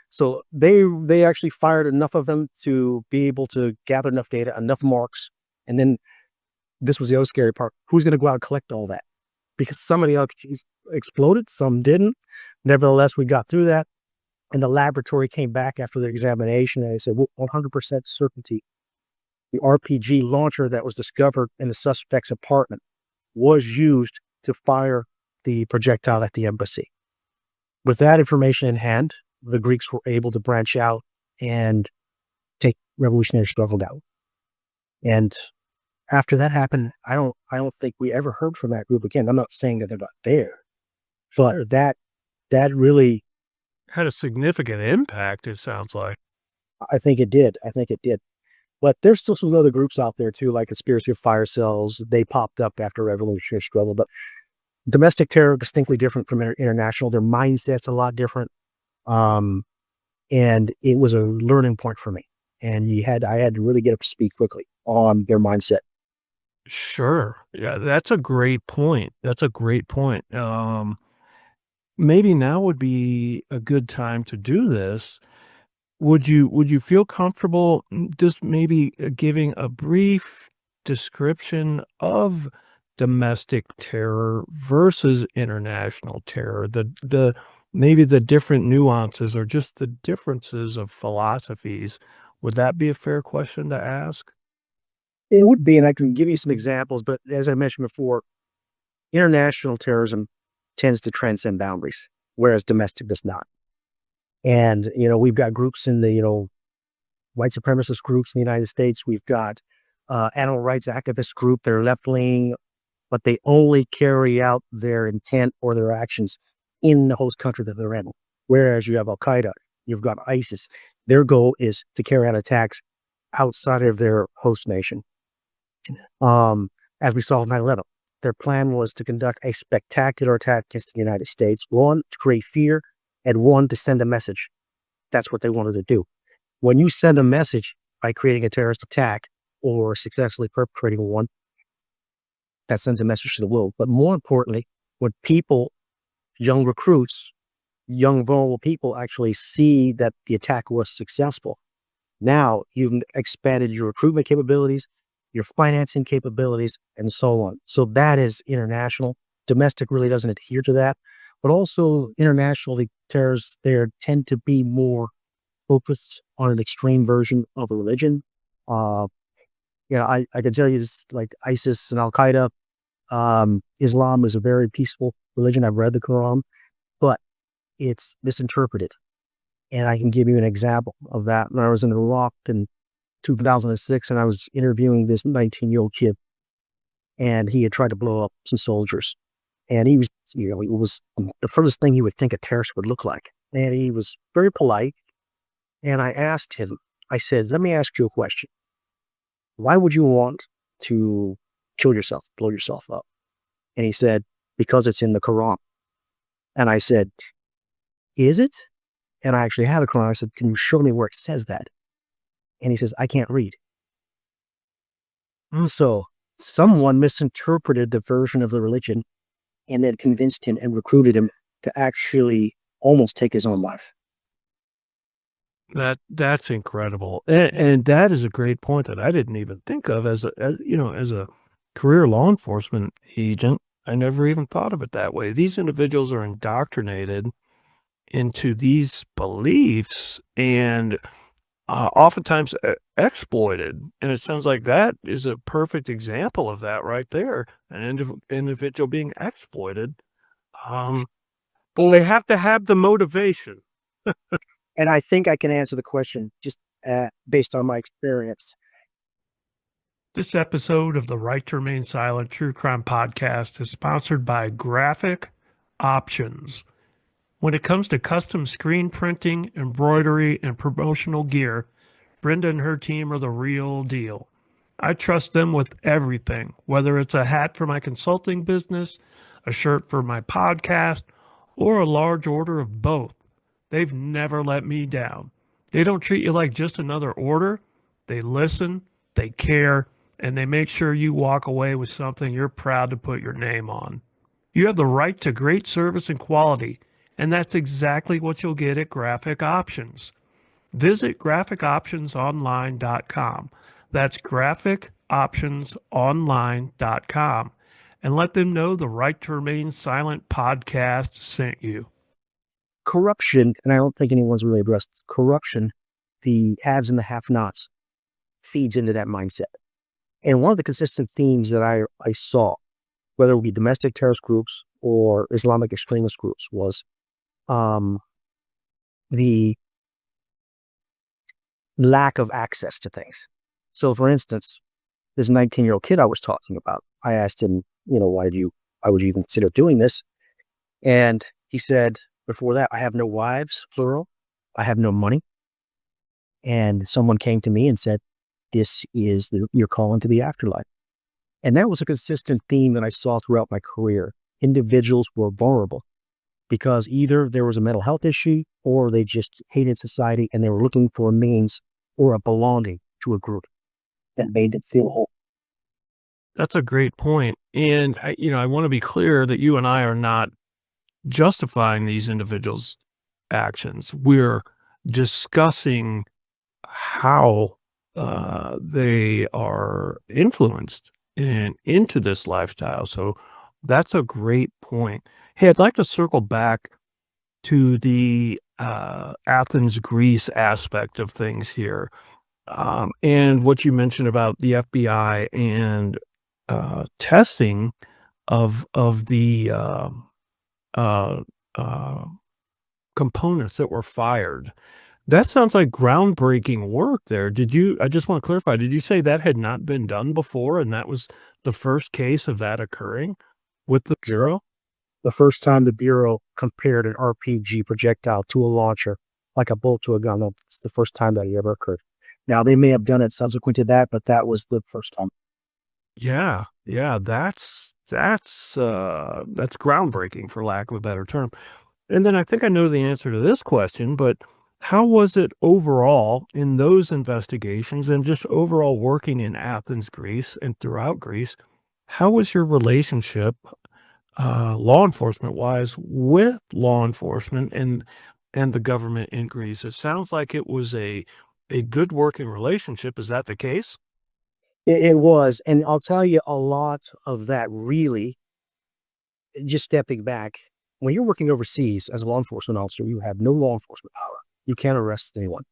B: So they actually fired enough of them to be able to gather enough data, enough marks. And then this was the other scary part. Who's going to go out and collect all that? Because some of the RPGs exploded, some didn't. Nevertheless, we got through that. And the laboratory came back after the examination and they said, well, 100% certainty, the RPG launcher that was discovered in the suspect's apartment was used to fire the projectile at the embassy. With that information in hand, the Greeks were able to branch out and take revolutionary struggle down. And after that happened, I don't think we ever heard from that group again. I'm not saying that they're not there, but that really
A: Had a significant impact, it sounds like.
B: I think it did. But there's still some other groups out there too, like Conspiracy of Fire Cells. They popped up after revolutionary struggle, but domestic terror distinctly different from international. Their mindset's a lot different. And it was a learning point for me. And I had to really get up to speed quickly on their mindset.
A: Sure. Yeah, that's a great point. Maybe now would be a good time to do this. Would you feel comfortable just maybe giving a brief description of domestic terror versus international terror? The maybe the different nuances or just the differences of philosophies. Would that be a fair question to ask?
B: It would be, and I can give you some examples, but as I mentioned before, international terrorism tends to transcend boundaries, whereas domestic does not. And, we've got groups in the, white supremacist groups in the United States. We've got animal rights activist group. They're left-leaning, but they only carry out their intent or their actions in the host country that they're in. Whereas you have Al Qaeda, you've got ISIS. Their goal is to carry out attacks outside of their host nation. As we saw with 9/11, their plan was to conduct a spectacular attack against the United States. One, to create fear, and one, to send a message. That's what they wanted to do. When you send a message by creating a terrorist attack or successfully perpetrating one, that sends a message to the world. But more importantly, when people, young recruits, young vulnerable people actually see that the attack was successful, now you've expanded your recruitment capabilities, your financing capabilities, and so on. So that is international. Domestic really doesn't adhere to that. But also internationally, terrorists there tend to be more focused on an extreme version of a religion. I can tell you this, like ISIS and Al Qaeda, Islam is a very peaceful religion. I've read the Quran, but it's misinterpreted. And I can give you an example of that. When I was in Iraq in 2006, and I was interviewing this 19-year-old kid, and he had tried to blow up some soldiers. And he was, it was the furthest thing you would think a terrorist would look like. And he was very polite. And I asked him, I said, let me ask you a question. Why would you want to kill yourself, blow yourself up? And he said, because it's in the Quran. And I said, is it? And I actually had the Quran. I said, can you show me where it says that? And he says, I can't read. So someone misinterpreted the version of the religion and then convinced him and recruited him to actually almost take his own life.
A: That's incredible, and that is a great point that I didn't even think of as a career law enforcement agent. I never even thought of it that way. These individuals are indoctrinated into these beliefs and oftentimes exploited. And it sounds like that is a perfect example of that right there. An individual being exploited. Well, they have to have the motivation.
B: And I think I can answer the question just based on my experience.
A: This episode of the Right to Remain Silent True Crime Podcast is sponsored by Graphic Options. When it comes to custom screen printing, embroidery, and promotional gear, Brenda and her team are the real deal. I trust them with everything, whether it's a hat for my consulting business, a shirt for my podcast, or a large order of both. They've never let me down. They don't treat you like just another order. They listen, they care, and they make sure you walk away with something you're proud to put your name on. You have the right to great service and quality, and that's exactly what you'll get at Graphic Options. Visit graphicoptionsonline.com. That's graphicoptionsonline.com, and let them know the Right to Remain Silent podcast sent you.
B: Corruption, and I don't think anyone's really addressed corruption, the haves and the have-nots, feeds into that mindset. And one of the consistent themes that I saw, whether it be domestic terrorist groups or Islamic extremist groups, was the lack of access to things. So, for instance, this 19-year-old kid I was talking about, I asked him, why would you even consider doing this? And he said, before that, I have no wives, plural. I have no money. And someone came to me and said, this is your call into the afterlife. And that was a consistent theme that I saw throughout my career. Individuals were vulnerable because either there was a mental health issue or they just hated society and they were looking for a means or a belonging to a group that made them feel whole.
A: That's a great point. And I want to be clear that you and I are not justifying these individuals' actions. We're discussing how they are influenced into this lifestyle. So that's a great point. Hey, I'd like to circle back to the Athens, Greece aspect of things here. And what you mentioned about the FBI and testing of the components that were fired. That sounds like groundbreaking work there. I just want to clarify, did you say that had not been done before and that was the first case of that occurring with the Bureau?
B: The first time the Bureau compared an RPG projectile to a launcher, like a bolt to a gun, that's the first time that it ever occurred. Now, they may have done it subsequent to that, but that was the first time.
A: Yeah, yeah, that's groundbreaking for lack of a better term. And then I think I know the answer to this question, but how was it overall in those investigations and just overall working in Athens, Greece and throughout Greece? How was your relationship, law enforcement wise with law enforcement and the government in Greece? It sounds like it was a good working relationship. Is that the case?
B: It was, and I'll tell you a lot of that really, just stepping back, when you're working overseas as a law enforcement officer, you have no law enforcement power. You can't arrest anyone.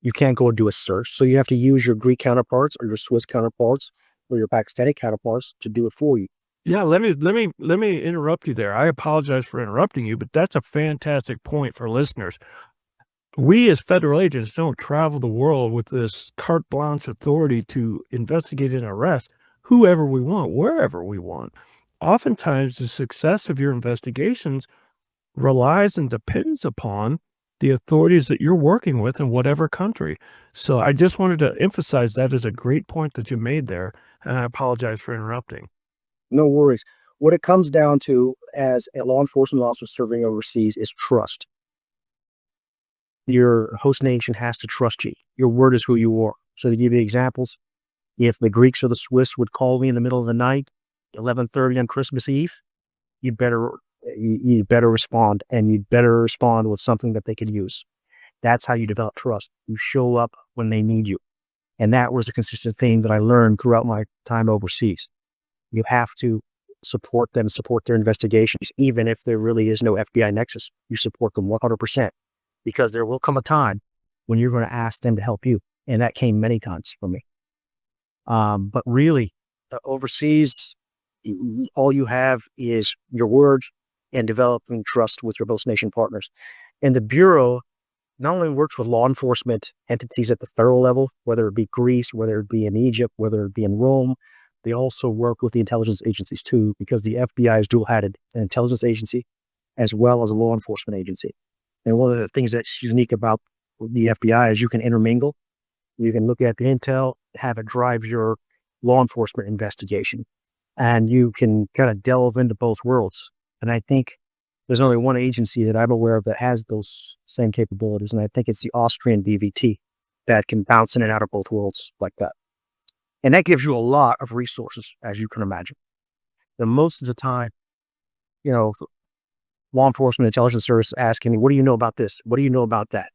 B: You can't go and do a search. So you have to use your Greek counterparts or your Swiss counterparts or your Pakistani counterparts to do it for you.
A: Yeah, let me interrupt you there. I apologize for interrupting you, but that's a fantastic point for listeners. We as federal agents don't travel the world with this carte blanche authority to investigate and arrest whoever we want, wherever we want. Oftentimes, the success of your investigations relies and depends upon the authorities that you're working with in whatever country. So I just wanted to emphasize that as a great point that you made there, and I apologize for interrupting.
B: No worries. What it comes down to as a law enforcement officer serving overseas is trust. Your host nation has to trust you. Your word is who you are. So to give you examples, if the Greeks or the Swiss would call me in the middle of the night, 11:30 on Christmas Eve, you better you better respond, and you better respond with something that they could use. That's how you develop trust. You show up when they need you. And that was a consistent theme that I learned throughout my time overseas. You have to support them, support their investigations, even if there really is no FBI nexus. You support them 100% because there will come a time when you're going to ask them to help you. And that came many times for me. But really, overseas, all you have is your word and developing trust with your host nation partners. And the Bureau not only works with law enforcement entities at the federal level, whether it be Greece, whether it be in Egypt, whether it be in Rome, they also work with the intelligence agencies too, because the FBI is dual-hatted, an intelligence agency as well as a law enforcement agency. And one of the things that's unique about the FBI is you can intermingle. You can look at the intel, have it drive your law enforcement investigation, and you can kind of delve into both worlds. And I think there's only one agency that I'm aware of that has those same capabilities, and I think it's the Austrian BVT that can bounce in and out of both worlds like that. And that gives you a lot of resources, as you can imagine. And most of the time, you know, law enforcement intelligence service asking me, what do you know about this? What do you know about that?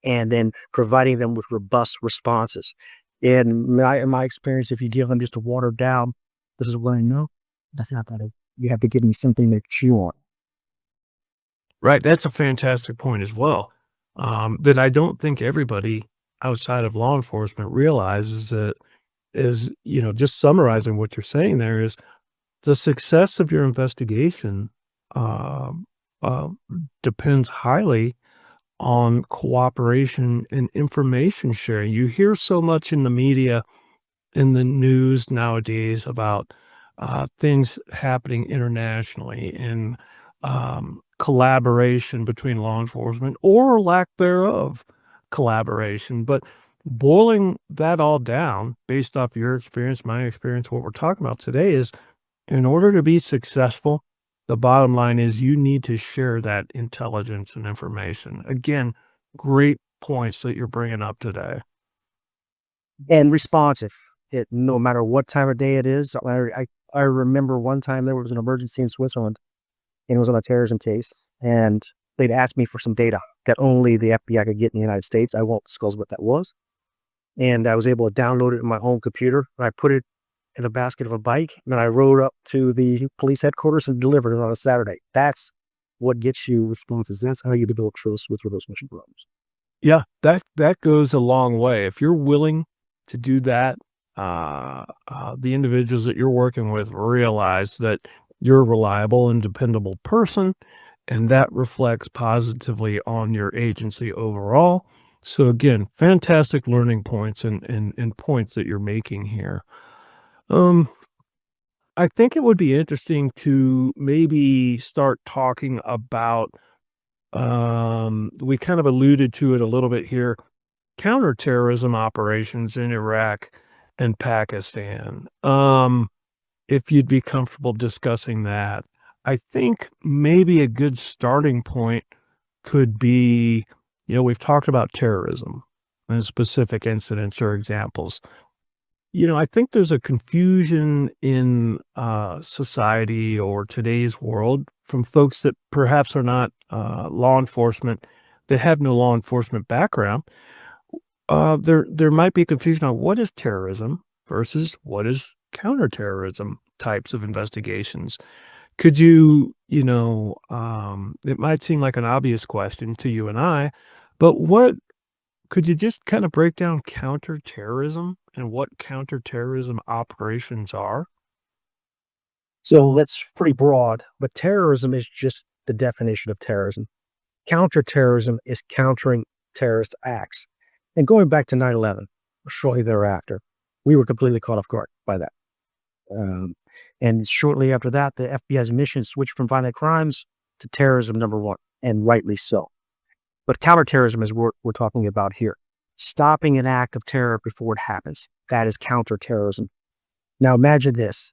B: And then providing them with robust responses. In my experience, if you give them just a watered down, this is what I know, that's not that. You have to give me something to chew on.
A: Right, that's a fantastic point as well, that I don't think everybody outside of law enforcement realizes that is, just summarizing what you're saying there is the success of your investigation, um, uh, depends highly on cooperation and information sharing. You hear so much in the media, in the news nowadays about things happening internationally and collaboration between law enforcement or lack thereof collaboration. But boiling that all down based off your experience, my experience, what we're talking about today is in order to be successful, the bottom line is you need to share that intelligence and information. Again, great points that you're bringing up today.
B: And responsive. No matter what time of day it is. I remember one time there was an emergency in Switzerland, and it was on a terrorism case, and they'd asked me for some data that only the FBI could get in the United States. I won't disclose what that was. And I was able to download it in my home computer. And I put it in the basket of a bike, and I rode up to the police headquarters and delivered it on a Saturday. That's what gets you responses. That's how you develop trust with reverse mission programs.
A: Yeah, that goes a long way. If you're willing to do that, the individuals that you're working with realize that you're a reliable and dependable person, and that reflects positively on your agency overall. So again, fantastic learning points and points that you're making here. Um, I think it would be interesting to maybe start talking about, we kind of alluded to it a little bit here, counterterrorism operations in Iraq and Pakistan. If you'd be comfortable discussing that. I think maybe a good starting point could be, we've talked about terrorism and specific incidents or examples. I think there's a confusion in society or today's world from folks that perhaps are not law enforcement, that have no law enforcement background. There might be confusion on what is terrorism versus what is counterterrorism types of investigations. Could you, it might seem like an obvious question to you and I, but what could you just kind of break down counterterrorism and what counterterrorism operations are?
B: So that's pretty broad, but terrorism is just the definition of terrorism. Counterterrorism is countering terrorist acts. And going back to 9/11, shortly thereafter, we were completely caught off guard by that. Um, and shortly after that, the FBI's mission switched from violent crimes to terrorism number one, and rightly so. But counterterrorism is what we're talking about here. Stopping an act of terror before it happens. That is counterterrorism. Now imagine this,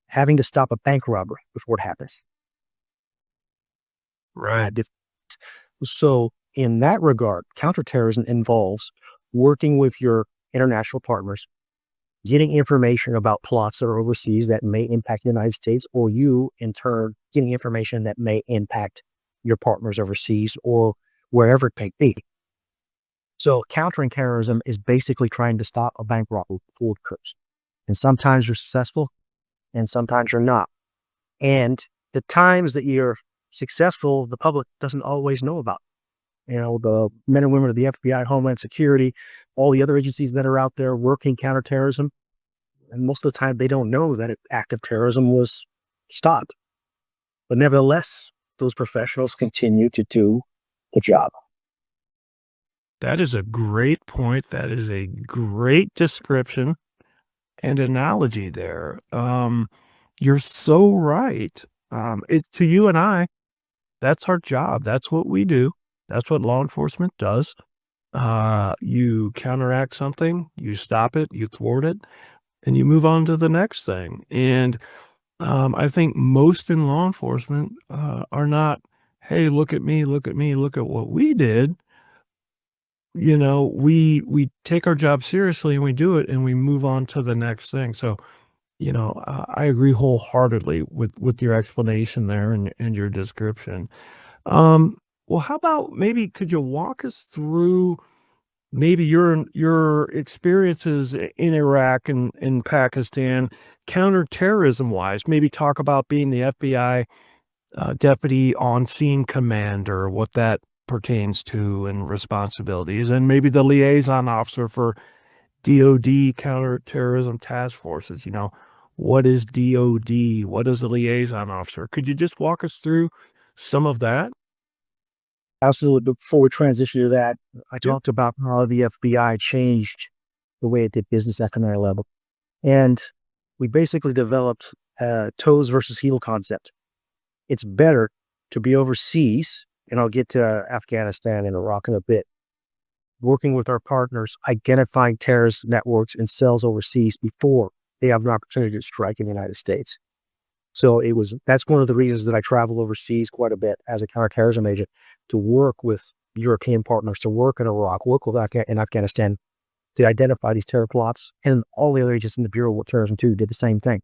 B: having to stop a bank robbery before it happens.
A: Right.
B: So in that regard, counterterrorism involves working with your international partners, getting information about plots that are overseas that may impact the United States, or you in turn getting information that may impact your partners overseas or wherever it may be. So countering terrorism is basically trying to stop a bank robbery before it occurs. And sometimes you're successful and sometimes you're not. And the times that you're successful, the public doesn't always know about. The men and women of the FBI, Homeland Security, all the other agencies that are out there working counterterrorism, and most of the time they don't know that act of terrorism was stopped. But nevertheless, those professionals continue to do the job.
A: That is a great point. That is a great description and analogy there. You're so right. To you and I, that's our job. That's what we do. That's what law enforcement does. You counteract something, you stop it, you thwart it, and you move on to the next thing. And I think most in law enforcement are not, hey, look at me, look at me, look at what we did. We take our job seriously and we do it and we move on to the next thing. So, I agree wholeheartedly with your explanation there and your description. Um, well, how about maybe could you walk us through maybe your experiences in Iraq and in Pakistan, counterterrorism wise? Maybe talk about being the FBI deputy on scene commander, what that pertains to and responsibilities, and maybe the liaison officer for DoD counterterrorism task forces. What is DoD? What is a liaison officer? Could you just walk us through some of that?
B: Absolutely. Before we transition to that, I
A: Yep.
B: talked about how the FBI changed the way it did business after 9/11. And we basically developed a toes versus heel concept. It's better to be overseas, and I'll get to Afghanistan and Iraq in a bit, working with our partners, identifying terrorist networks and cells overseas before they have an opportunity to strike in the United States. So that's one of the reasons that I travel overseas quite a bit as a counterterrorism agent, to work with European partners, to work in Iraq, work with in Afghanistan, to identify these terror plots. And all the other agents in the Bureau of Terrorism too did the same thing.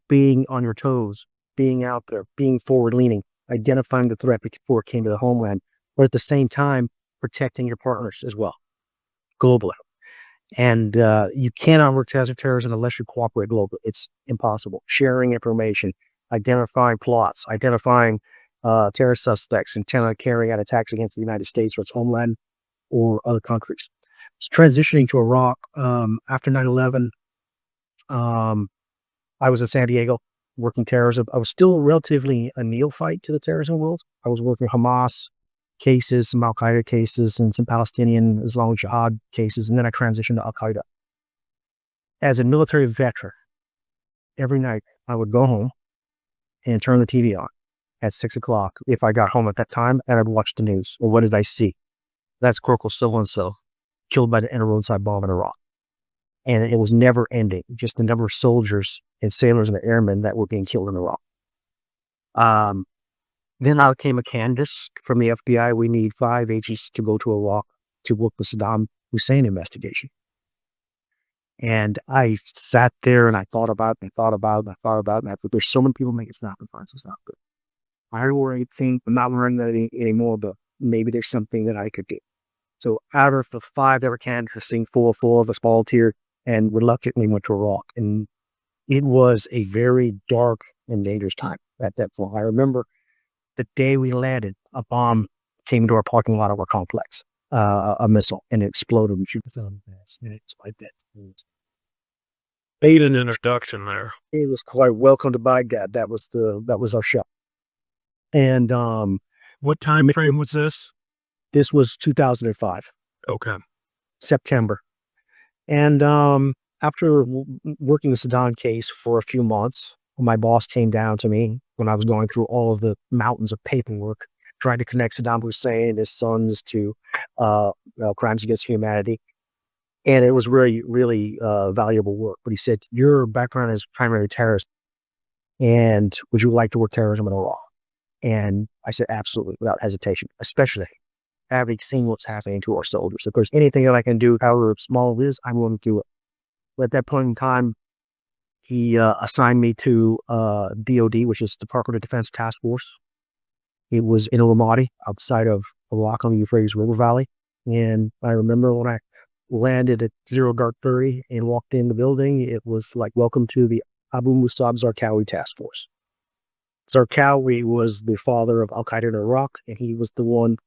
B: Being on your toes, being out there, being forward leaning, identifying the threat before it came to the homeland, but at the same time, protecting your partners as well, globally. And you cannot work counterterrorism unless you cooperate globally. It's impossible. Sharing information, identifying plots, identifying terrorist suspects intent on carrying out attacks against the United States or its homeland or other countries. So transitioning to Iraq, after 9/11, um, I was in San Diego working terrorism. I was still relatively a neophyte to the terrorism world. I was working Hamas cases, some Al Qaeda cases, and some Palestinian Islamic Jihad cases, and then I transitioned to Al Qaeda. As a military veteran, every night I would go home and turn the TV on at 6 o'clock if I got home at that time, and I'd watch the news. Or what did I see? That's Corporal so-and-so killed by the roadside bomb in Iraq. And it was never ending, just the number of soldiers and sailors and airmen that were being killed in Iraq. Then I became a candidacy from the FBI. We need 5 agents to go to Iraq to work the Saddam Hussein investigation. And I sat there and I thought about it, and I thought about it, and I thought about it. And I thought, there's so many people making sacrifices. It's not good. I already think I'm not learning that anymore, but maybe there's something that I could do. So out of the 5 that were candidating, 4 of us volunteered and reluctantly went to Iraq. And it was a very dark and dangerous time at that point. I remember the day we landed, a bomb came into our parking lot of our complex, a missile, and it exploded and shoot us out of the gas. And it's like that.
A: Made an introduction there.
B: It was quite welcome to Baghdad. That was our shot. And
A: What time frame was this?
B: this was 2005,
A: Okay.
B: September. And after working the Saddam case for a few months, my boss came down to me when I was going through all of the mountains of paperwork, trying to connect Saddam Hussein and his sons to crimes against humanity. And it was really, really valuable work. But he said, your background is primary terrorist, and would you like to work terrorism in Iraq? And I said, absolutely, without hesitation, especially having seen what's happening to our soldiers. If there's anything that I can do, however small it is, I'm willing to do it. But at that point in time, he assigned me to DOD, which is Department of Defense Task Force. It was in Ramadi, outside of Iraq on the Euphrates River Valley. And I remember when I landed at 0:30 and walked in the building, it was like, welcome to the Abu Musab Zarqawi Task Force. Zarqawi was the father of Al-Qaeda in Iraq, and he was the one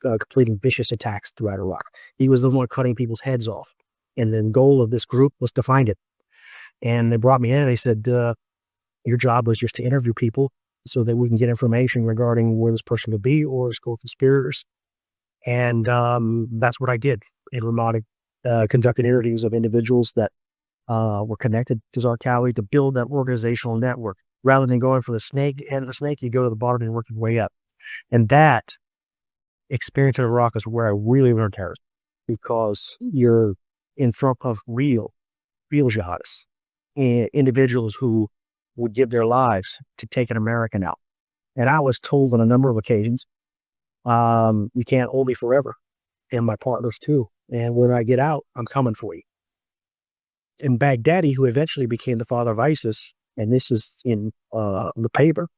B: completing vicious attacks throughout Iraq. He was the one cutting people's heads off. And the goal of this group was to find it. And they brought me in and they said, your job was just to interview people so that we can get information regarding where this person could be or his co-conspirators. And that's what I did in Ramadi, conducted interviews of individuals that were connected to Zarqawi to build that organizational network. Rather than going for the snake and the snake, you go to the bottom and work your way up. And that experience in Iraq is where I really learned terrorism, because you're in front of real jihadists, individuals who would give their lives to take an American out. And I was told on a number of occasions, you can't hold me forever, and my partners too. And when I get out, I'm coming for you. And Baghdadi, who eventually became the father of ISIS, and this is in the paper,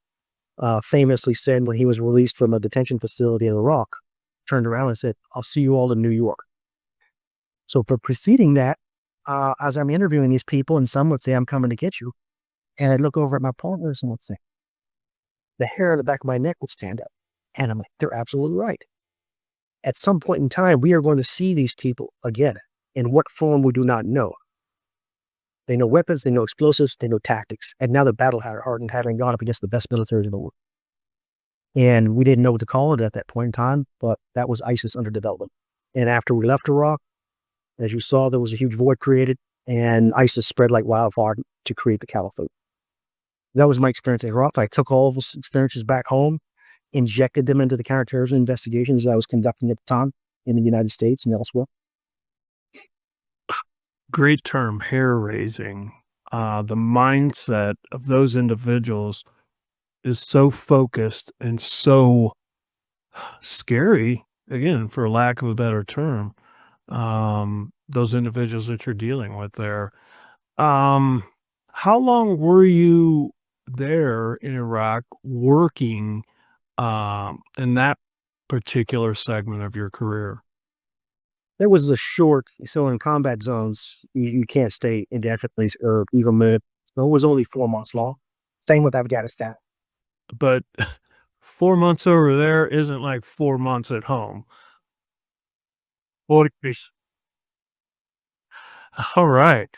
B: famously said when he was released from a detention facility in Iraq, turned around and said, I'll see you all in New York. So for preceding that, as I'm interviewing these people, and some would say, I'm coming to get you, and I'd look over at my partners and would say, the hair on the back of my neck would stand up. And I'm like, they're absolutely right. At some point in time, we are going to see these people again. In what form, we do not know. They know weapons, they know explosives, they know tactics. And now the battle hardened, having gone up against the best militaries in the world. And we didn't know what to call it at that point in time, but that was ISIS under development. And after we left Iraq, as you saw, there was a huge void created, and ISIS spread like wildfire to create the caliphate. That was my experience in Iraq. I took all of those experiences back home, injected them into the counterterrorism investigations I was conducting at the time in the United States and elsewhere.
A: Great term, hair raising. The mindset of those individuals is so focused and so scary, again, for lack of a better term, those individuals that you're dealing with there. How long were you there in Iraq working in that particular segment of your career?
B: There was a short, so in combat zones, you can't stay indefinitely or even move. So it was only 4 months long. Same with Afghanistan.
A: But 4 months over there isn't like 4 months at home. All right.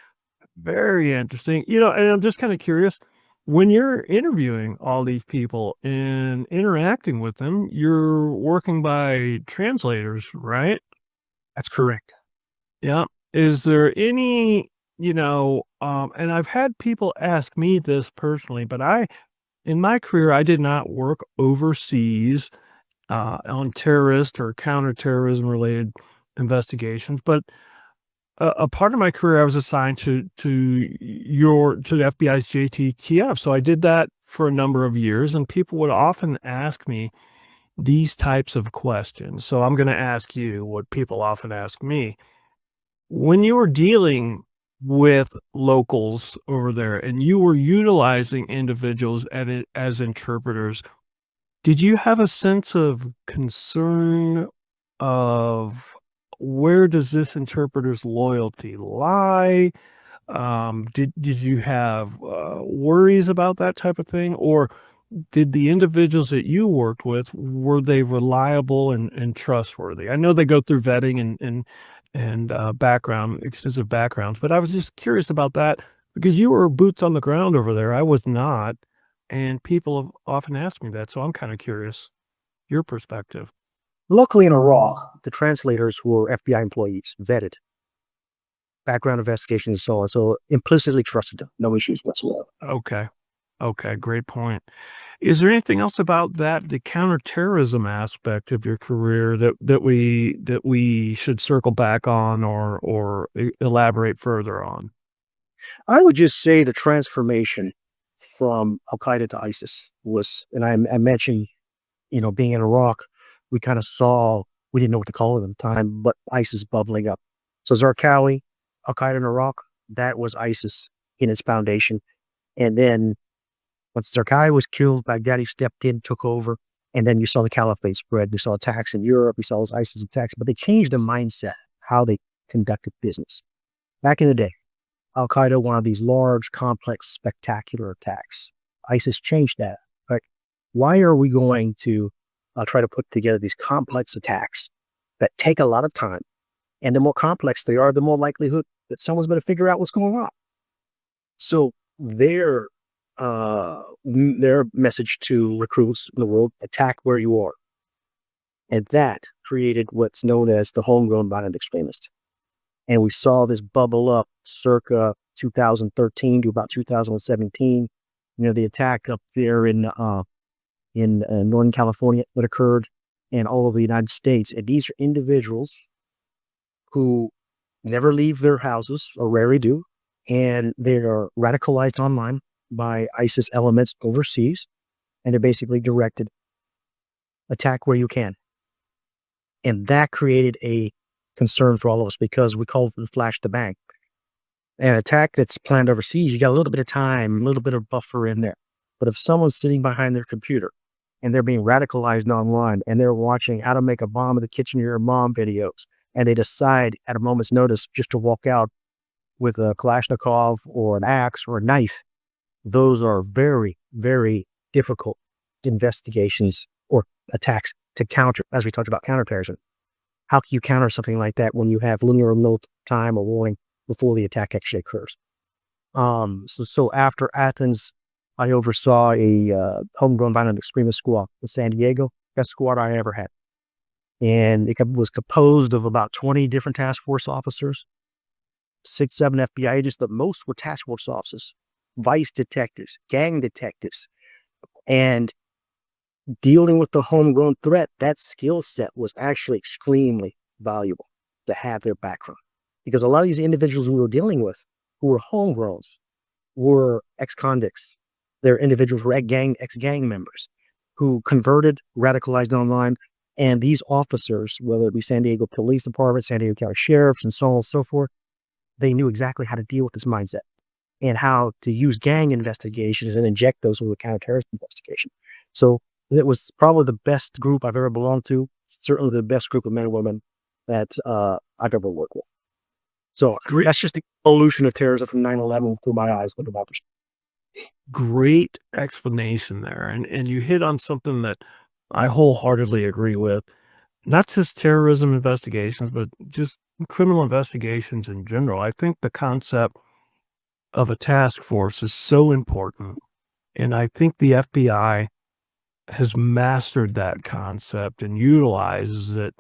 A: Very interesting. And I'm just kind of curious, when you're interviewing all these people and interacting with them, you're working by translators, right?
B: That's correct.
A: Yeah. Is there any and I've had people ask me this personally, but in my career, I did not work overseas on terrorist or counterterrorism related investigations. But a part of my career, I was assigned to the FBI's JTTF. So I did that for a number of years, and people would often ask me these types of questions. So I'm going to ask you what people often ask me. When you were dealing with locals over there and you were utilizing individuals as interpreters, did you have a sense of concern of where does this interpreter's loyalty lie? Did you have worries about that type of thing, or did the individuals that you worked with, were they reliable and trustworthy? I know they go through vetting and background extensive backgrounds, but I was just curious about that because you were boots on the ground over there. I was not, and people have often asked me that, so I'm kind of curious your perspective.
B: Luckily in Iraq, the translators were FBI employees, vetted, background investigation and so on. So implicitly trusted them, no issues whatsoever.
A: Okay. Okay, great point. Is there anything else about that, the counterterrorism aspect of your career that we should circle back on or elaborate further on?
B: I would just say the transformation from Al Qaeda to ISIS was, and I mentioned, being in Iraq, we kind of saw, we didn't know what to call it at the time, but ISIS bubbling up. So Zarqawi, Al Qaeda in Iraq, that was ISIS in its foundation. And then once Zarqawi was killed, Baghdadi stepped in, took over, and then you saw the caliphate spread. You saw attacks in Europe, you saw those ISIS attacks, but they changed the mindset, how they conducted business. Back in the day, Al Qaeda wanted these large, complex, spectacular attacks. ISIS changed that. Like, why are we going to try to put together these complex attacks that take a lot of time? And the more complex they are, the more likelihood that someone's going to figure out what's going on. So their message to recruits in the world: attack where you are. And that created what's known as the homegrown violent extremist. And we saw this bubble up circa 2013 to about 2017. The attack up there in Northern California that occurred, and all over the United States. And these are individuals who never leave their houses, or rarely do, and they are radicalized online by ISIS elements overseas, and they're basically directed, attack where you can. And that created a concern for all of us because we call it the flash to bang. An attack that's planned overseas, you got a little bit of time, a little bit of buffer in there. But if someone's sitting behind their computer and they're being radicalized online and they're watching how to make a bomb in the kitchen of your mom videos, and they decide at a moment's notice just to walk out with a Kalashnikov or an axe or a knife, those are very, very difficult investigations or attacks to counter, as we talked about counterterrorism. How can you counter something like that when you have linear no time or warning before the attack actually occurs? So after Athens, I oversaw a homegrown violent extremist squad in San Diego. Best squad I ever had. And it was composed of about 20 different task force officers, 6, 7 FBI agents, but most were task force officers, vice detectives, gang detectives. And dealing with the homegrown threat, that skill set was actually extremely valuable to have their background. Because a lot of these individuals we were dealing with, who were homegrowns, were ex-convicts. They're individuals who were ex-gang members who converted, radicalized online. And these officers, whether it be San Diego Police Department, San Diego County Sheriffs, and so on and so forth, they knew exactly how to deal with this mindset and how to use gang investigations and inject those with a counterterrorism investigation. So it was probably the best group I've ever belonged to. Certainly the best group of men and women that I've ever worked with. So that's just the evolution of terrorism from 9/11 through my eyes, with my perspective.
A: Great explanation there, and you hit on something that I wholeheartedly agree with. Not just terrorism investigations, but just criminal investigations in general. I think the concept of a task force is so important, and I think the FBI has mastered that concept and utilizes it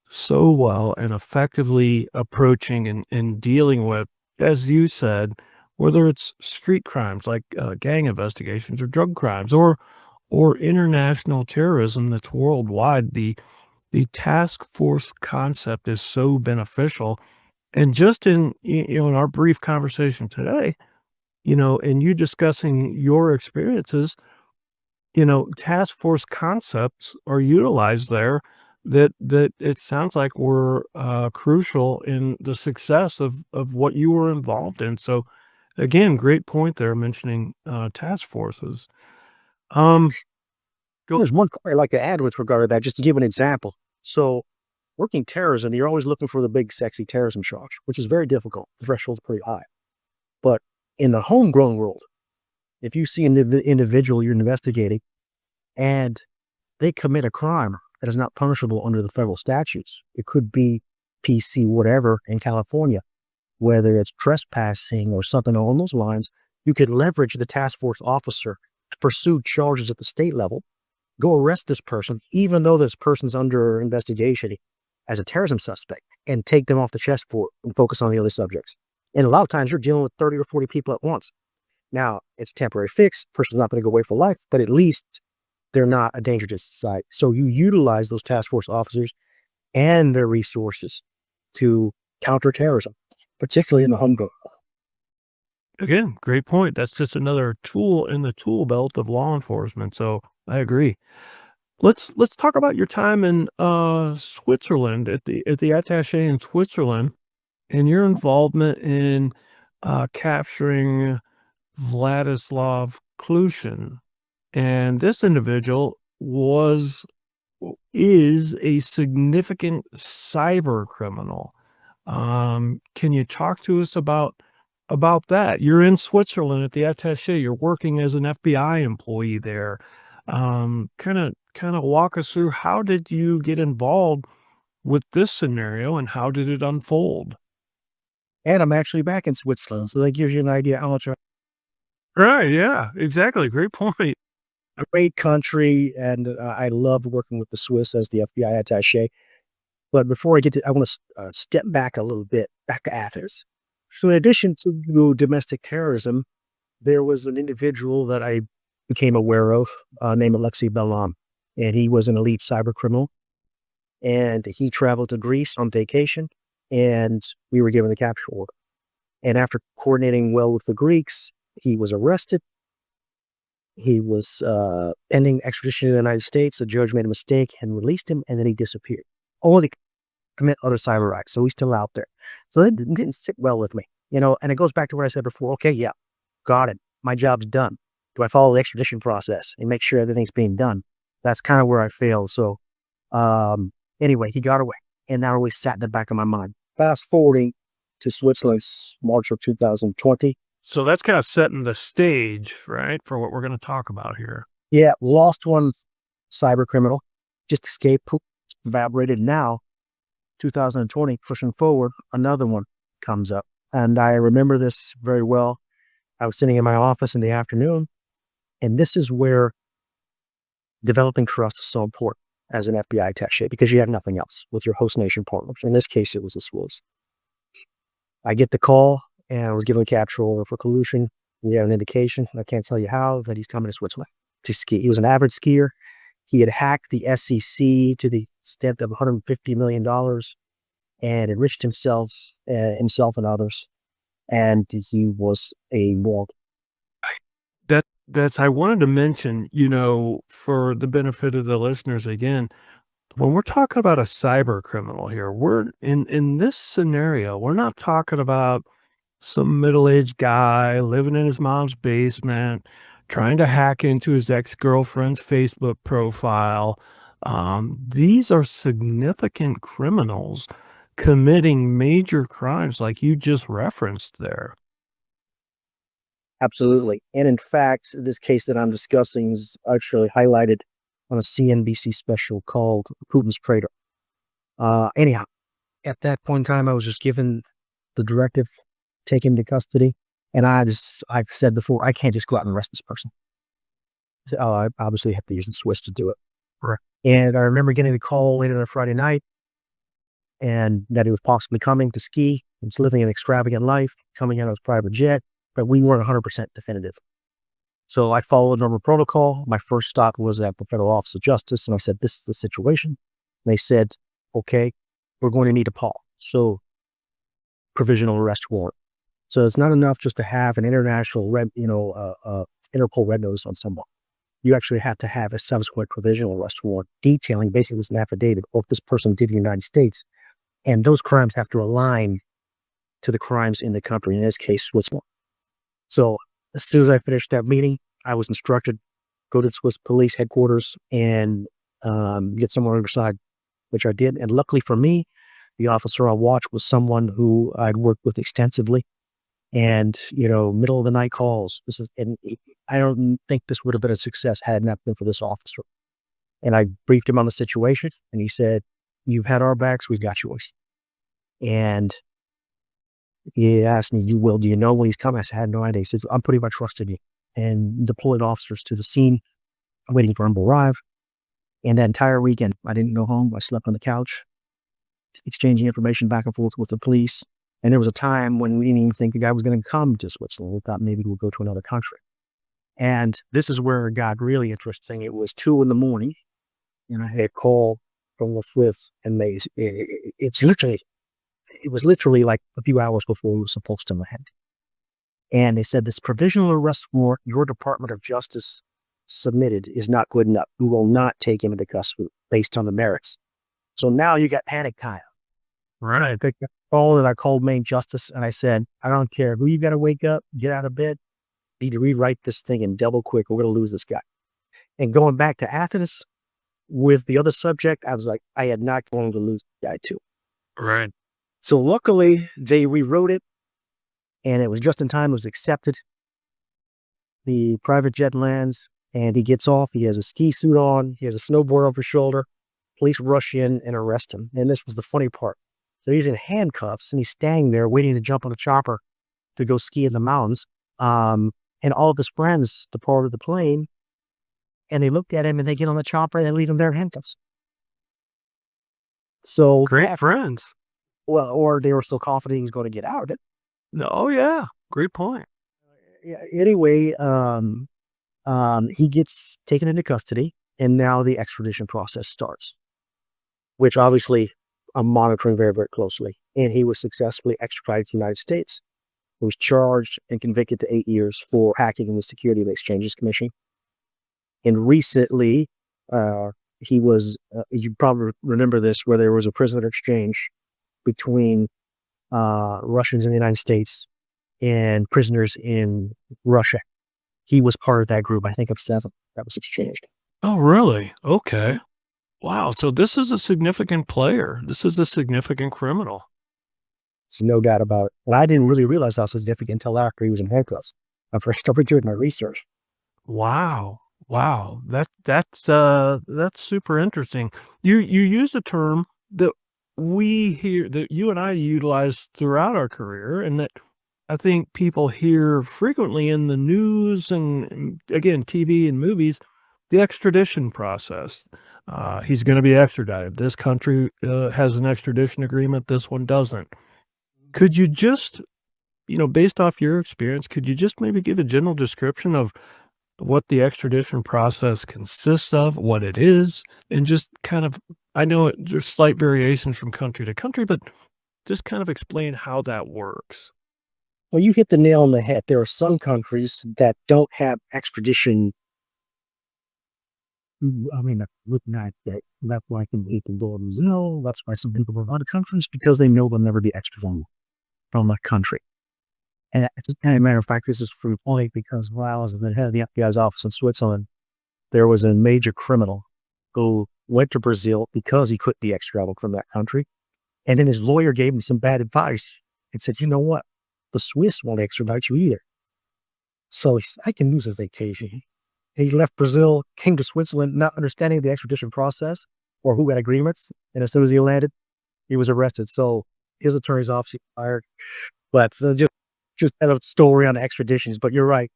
A: so well and effectively approaching and dealing with as you said, whether it's street crimes like gang investigations or drug crimes or international terrorism that's worldwide, the task force concept is so beneficial. And just in our brief conversation today, and you discussing your experiences, task force concepts are utilized there that it sounds like were crucial in the success of what you were involved in. So again, great point there mentioning task forces. Um, go.
B: There's one point I'd like to add with regard to that, just to give an example. So, working terrorism, you're always looking for the big, sexy terrorism charge, which is very difficult. The threshold's pretty high. But in the homegrown world, if you see an individual you're investigating and they commit a crime that is not punishable under the federal statutes, it could be PC whatever in California, whether it's trespassing or something along those lines, you could leverage the task force officer to pursue charges at the state level, go arrest this person, even though this person's under investigation as a terrorism suspect, and take them off the chessboard and focus on the other subjects. And a lot of times you're dealing with 30 or 40 people at once. Now, it's a temporary fix. Person's not going to go away for life, but at least they're not a danger to society. So you utilize those task force officers and their resources to counter terrorism, particularly in the homegrown.
A: Again, great point. That's just another tool in the tool belt of law enforcement. So I agree. Let's talk about your time in Switzerland at the attaché in Switzerland and your involvement in capturing Vladislav Kliushin. And this individual is a significant cyber criminal. Can you talk to us about that? You're in Switzerland at the attaché. You're working as an FBI employee there. Kind of walk us through, how did you get involved with this scenario and how did it unfold?
B: And I'm actually back in Switzerland, so that gives you an idea how much
A: Right. Yeah. Exactly. Great point.
B: a great country, and I love working with the Swiss as the FBI attaché. But before I get to, I want to step back a little bit, back to Athens. So, in addition to domestic terrorism, there was an individual that I became aware of named Alexei Belam, and he was an elite cyber criminal. And he traveled to Greece on vacation, and we were given the capture order. And after coordinating well with the Greeks, he was arrested. He was pending extradition to the United States. The judge made a mistake and released him, and then he disappeared, only to commit other cyber acts. So he's still out there. So that didn't sit well with me, and it goes back to what I said before. Okay, yeah, got it. My job's done. Do I follow the extradition process and make sure everything's being done? That's kind of where I failed. So anyway, he got away, and that always sat in the back of my mind. Fast forwarding to Switzerland's March of 2020.
A: So that's kind of setting the stage, right, for what we're going to talk about here.
B: Yeah, lost one cyber criminal, just escaped, poof, evaporated. Now, 2020, pushing forward, another one comes up. And I remember this very well. I was sitting in my office in the afternoon, and this is where developing trust is so important as an FBI attaché, because you have nothing else with your host nation partners. In this case, it was the Swiss. I get the call, and I was given a capture order for Kliushin. We have an indication, I can't tell you how, that he's coming to Switzerland to ski. He was an avid skier. He had hacked the SEC to the extent of $150 million and enriched himself and others. And he was a wall.
A: I wanted to mention, for the benefit of the listeners again, when we're talking about a cyber criminal here, we're in this scenario, we're not talking about some middle-aged guy living in his mom's basement, trying to hack into his ex-girlfriend's Facebook profile. These are significant criminals committing major crimes like you just referenced there.
B: Absolutely. And in fact, this case that I'm discussing is actually highlighted on a CNBC special called Putin's Traitor. Anyhow, at that point in time, I was just given the directive, take him to custody. And I've said before, I can't just go out and arrest this person. So, I obviously have to use the Swiss to do it.
A: Right.
B: And I remember getting the call late on a Friday night. and that he was possibly coming to ski. He was living an extravagant life, coming in on his private jet, but we weren't 100% definitive. So I followed normal protocol. My first stop was at the Federal Office of Justice, and I said, this is the situation. They said, okay, we're going to need a PAW. So provisional arrest warrant. So it's not enough just to have an international Interpol red notice on someone. You actually have to have a subsequent provisional arrest warrant detailing basically this an affidavit of this person did in the United States. And those crimes have to align to the crimes in the country, in this case, Switzerland. So as soon as I finished that meeting, I was instructed, go to Swiss police headquarters and get someone on their side, which I did. And luckily for me, the officer on watch was someone who I'd worked with extensively. And, middle of the night calls. I don't think this would have been a success had it not been for this officer. And I briefed him on the situation, and he said, you've had our backs, we've got yours. And he asked me, do you know when he's coming? I said, I had no idea. He said, I'm putting my trust in you. And deployed officers to the scene, waiting for him to arrive. And that entire weekend, I didn't go home. I slept on the couch, exchanging information back and forth with the police. And there was a time when we didn't even think the guy was going to come to Switzerland. We thought maybe we'll go to another country. And this is where it got really interesting. It was 2 a.m, and I had a call from the Swiss, and it was literally like a few hours before we were supposed to land. And they said, this provisional arrest warrant your Department of Justice submitted is not good enough. We will not take him into custody based on the merits. So now you got panic time.
A: Right.
B: I called Main Justice, and I said, I don't care who you got to wake up, get out of bed, need to rewrite this thing in double quick, or we're going to lose this guy. And going back to Athens with the other subject, I was like, I had not going to lose the guy too.
A: Right.
B: So luckily they rewrote it, and it was just in time. It was accepted. The private jet lands, and he gets off. He has a ski suit on. He has a snowboard over his shoulder. Police rush in and arrest him. And this was the funny part. So he's in handcuffs, and he's standing there waiting to jump on a chopper to go ski in the mountains. And all of his friends departed the plane, and they looked at him, and they get on the chopper, and they leave him there in handcuffs. So
A: Great friends.
B: Well, or they were still confident he was going to get out of it.
A: Oh, yeah. Great point.
B: Yeah. Anyway, he gets taken into custody, and now the extradition process starts, which obviously I'm monitoring very, very closely. And he was successfully extradited to the United States. He was charged and convicted to 8 years for hacking in the Security and Exchanges Commission. And recently, he was, you probably remember this, where there was a prisoner exchange between Russians in the United States and prisoners in Russia. He was part of that group, I think of 7 that was exchanged.
A: Oh, really? Okay. Wow. So this is a significant player. This is a significant criminal.
B: There's no doubt about it. And I didn't really realize how significant until after he was in handcuffs. After I started doing my research.
A: Wow. Wow. That's super interesting. You used a term that we hear, that you and I utilize throughout our career, and that I think people hear frequently in the news and again, TV and movies, the extradition process. He's going to be extradited. This country has an extradition agreement. This one doesn't. Could you just, based off your experience, could you just maybe give a general description of what the extradition process consists of, what it is, and just kind of, I know there's slight variations from country to country, but just kind of explain how that works.
B: Well, you hit the nail on the head. There are some countries that don't have extradition. I mean, looking at that, that's why people go to Brazil. That's why some people go to other countries, because they know they'll never be extradited from that country. And as a matter of fact, this is from point because while I was the head of the FBI's office in Switzerland, there was a major criminal who went to Brazil because he couldn't be extradited from that country. And then his lawyer gave him some bad advice and said, you know what? The Swiss won't extradite you either. So he said, I can lose a vacation. And he left Brazil, came to Switzerland, not understanding the extradition process or who had agreements. And as soon as he landed, he was arrested. So his attorney's obviously fired. But just kind of story on extraditions. But you're right.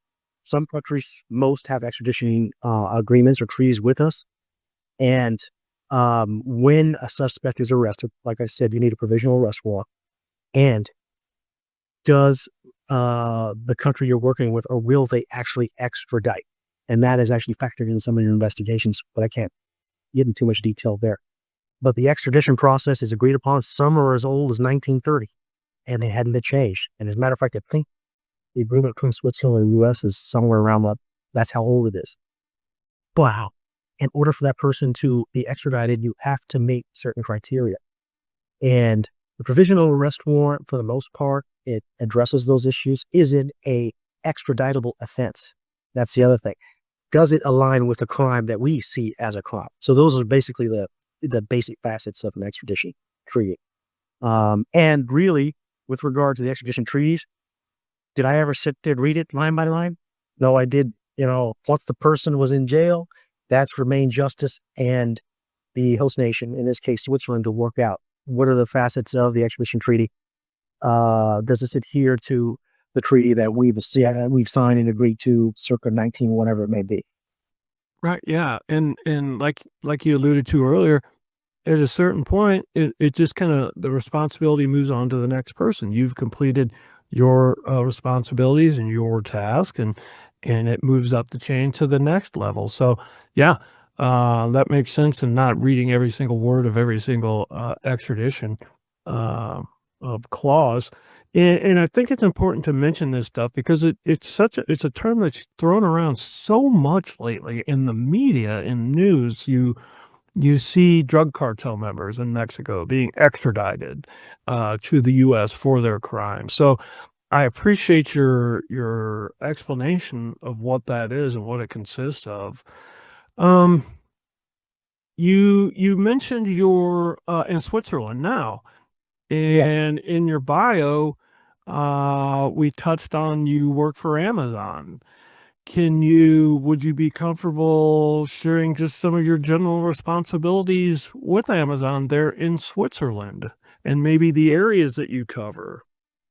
B: Some countries, most have extradition agreements or treaties with us. And When a suspect is arrested, like I said, you need a provisional arrest warrant. And does the country you're working with, or will they actually extradite? And that is actually factored in some of your investigations, but I can't get into too much detail there. But the extradition process is agreed upon. Some are as old as 1930, and they hadn't been changed. And as a matter of fact, I think the agreement between Switzerland and the U.S. is somewhere around that's how old it is. Wow. In order for that person to be extradited, you have to meet certain criteria. And the provisional arrest warrant, for the most part, it addresses those issues. Is it a extraditable offense? That's the other thing. Does it align with the crime that we see as a crime? So those are basically the basic facets of an extradition treaty. And really, with regard to the extradition treaties, did I ever sit there and read it line by line? No, I did. Once the person was in jail, that's remain justice and the host nation, in this case, Switzerland, to work out what are the facets of the extradition treaty. Does this adhere to the treaty that we've signed and agreed to circa 19, whatever it may be?
A: Right, yeah, and like you alluded to earlier, at a certain point, it just kinda the responsibility moves on to the next person. You've completed your, responsibilities and your task, and it moves up the chain to the next level. So, yeah, that makes sense in not reading every single word of every single, extradition, uh, clause. And I think it's important to mention this stuff because it's a term that's thrown around so much lately in the media, in news. You see drug cartel members in Mexico being extradited, to the US for their crimes. So, I appreciate your explanation of what that is and what it consists of. Um, you mentioned you're, in Switzerland now,
B: Yeah.
A: and in your bio, we touched on you work for Amazon. Would you be comfortable sharing just some of your general responsibilities with Amazon there in Switzerland and maybe the areas that you cover?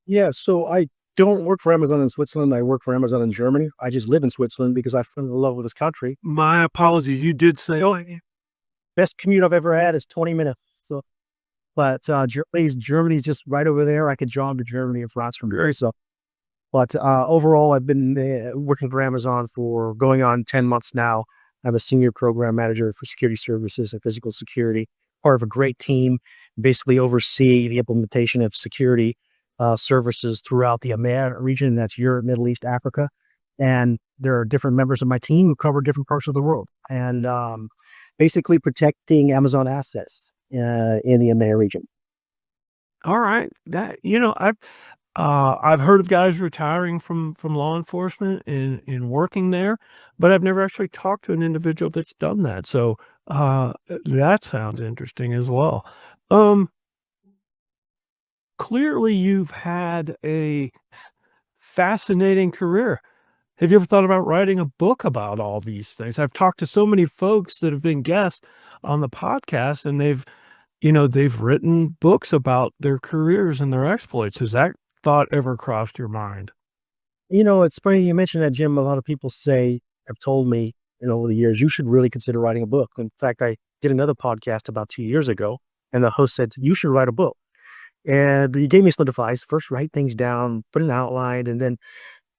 B: Yeah. So I don't work for Amazon in Switzerland. I work for Amazon in Germany. I just live in Switzerland because I fell in love with this country.
A: My apologies. You did say, oh, yeah.
B: Best commute I've ever had is 20 minutes. So, but Germany's just right over there. I could jog to Germany and France from here. So, but overall, I've been working for Amazon for going on 10 months now. I'm a senior program manager for security services and physical security, part of a great team, basically oversee the implementation of security services throughout the EMEA region. That's Europe, Middle East, Africa. And there are different members of my team who cover different parts of the world. And basically protecting Amazon assets in the EMEA region.
A: All right. I've heard of guys retiring from law enforcement and working there, but I've never actually talked to an individual that's done that. So, that sounds interesting as well. Um, Clearly you've had a fascinating career. Have you ever thought about writing a book about all these things? I've talked to so many folks that have been guests on the podcast, and they've written books about their careers and their exploits. Has that thought ever crossed your mind?
B: It's funny you mentioned that, Jim. A lot of people have told me, over the years, you should really consider writing a book. In fact, I did another podcast about 2 years ago, and the host said, you should write a book. And he gave me some advice. First, write things down, put an outline, and then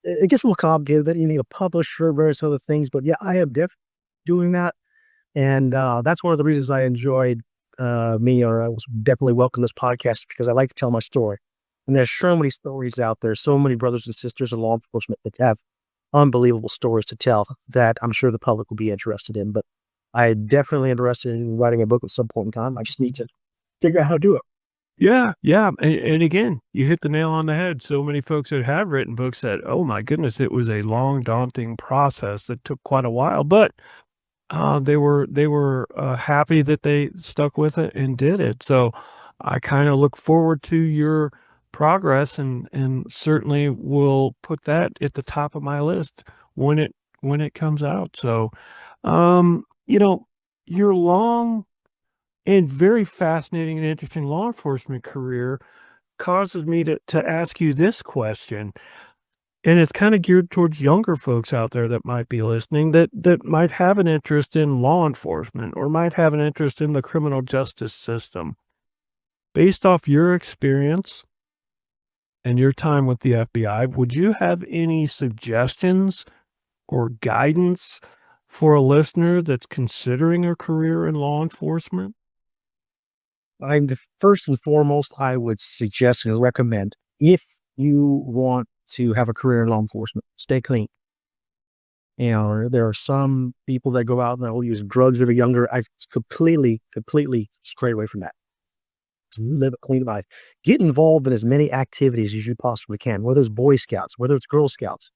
B: it gets a little complicated that you need a publisher, various other things. But yeah, I am doing that. And that's one of the reasons I enjoyed or I was definitely welcome this podcast because I like to tell my story. And there's so many stories out there, so many brothers and sisters in law enforcement that have unbelievable stories to tell that I'm sure the public will be interested in. But I'm definitely interested in writing a book at some point in time. I just need to figure out how to do it.
A: Yeah, yeah, and again, you hit the nail on the head. So many folks that have written books said, "Oh my goodness, it was a long, daunting process that took quite a while," but, they were, happy that they stuck with it and did it. So, I kinda look forward to your progress and certainly will put that at the top of my list when it comes out. So, um, you know, your long and very fascinating and interesting law enforcement career causes me to ask you this question. And it's kinda geared towards younger folks out there that might be listening that might have an interest in law enforcement or might have an interest in the criminal justice system. Based off your experience and your time with the FBI, would you have any suggestions or guidance for a listener that's considering a career in law enforcement?
B: I'm the first and foremost, I would suggest and recommend if you want to have a career in law enforcement, stay clean. You know, there are some people that go out and they'll use drugs that are younger. I've completely strayed away from that. Just live a clean life. Get involved in as many activities as you possibly can, whether it's Boy Scouts, whether it's Girl Scouts,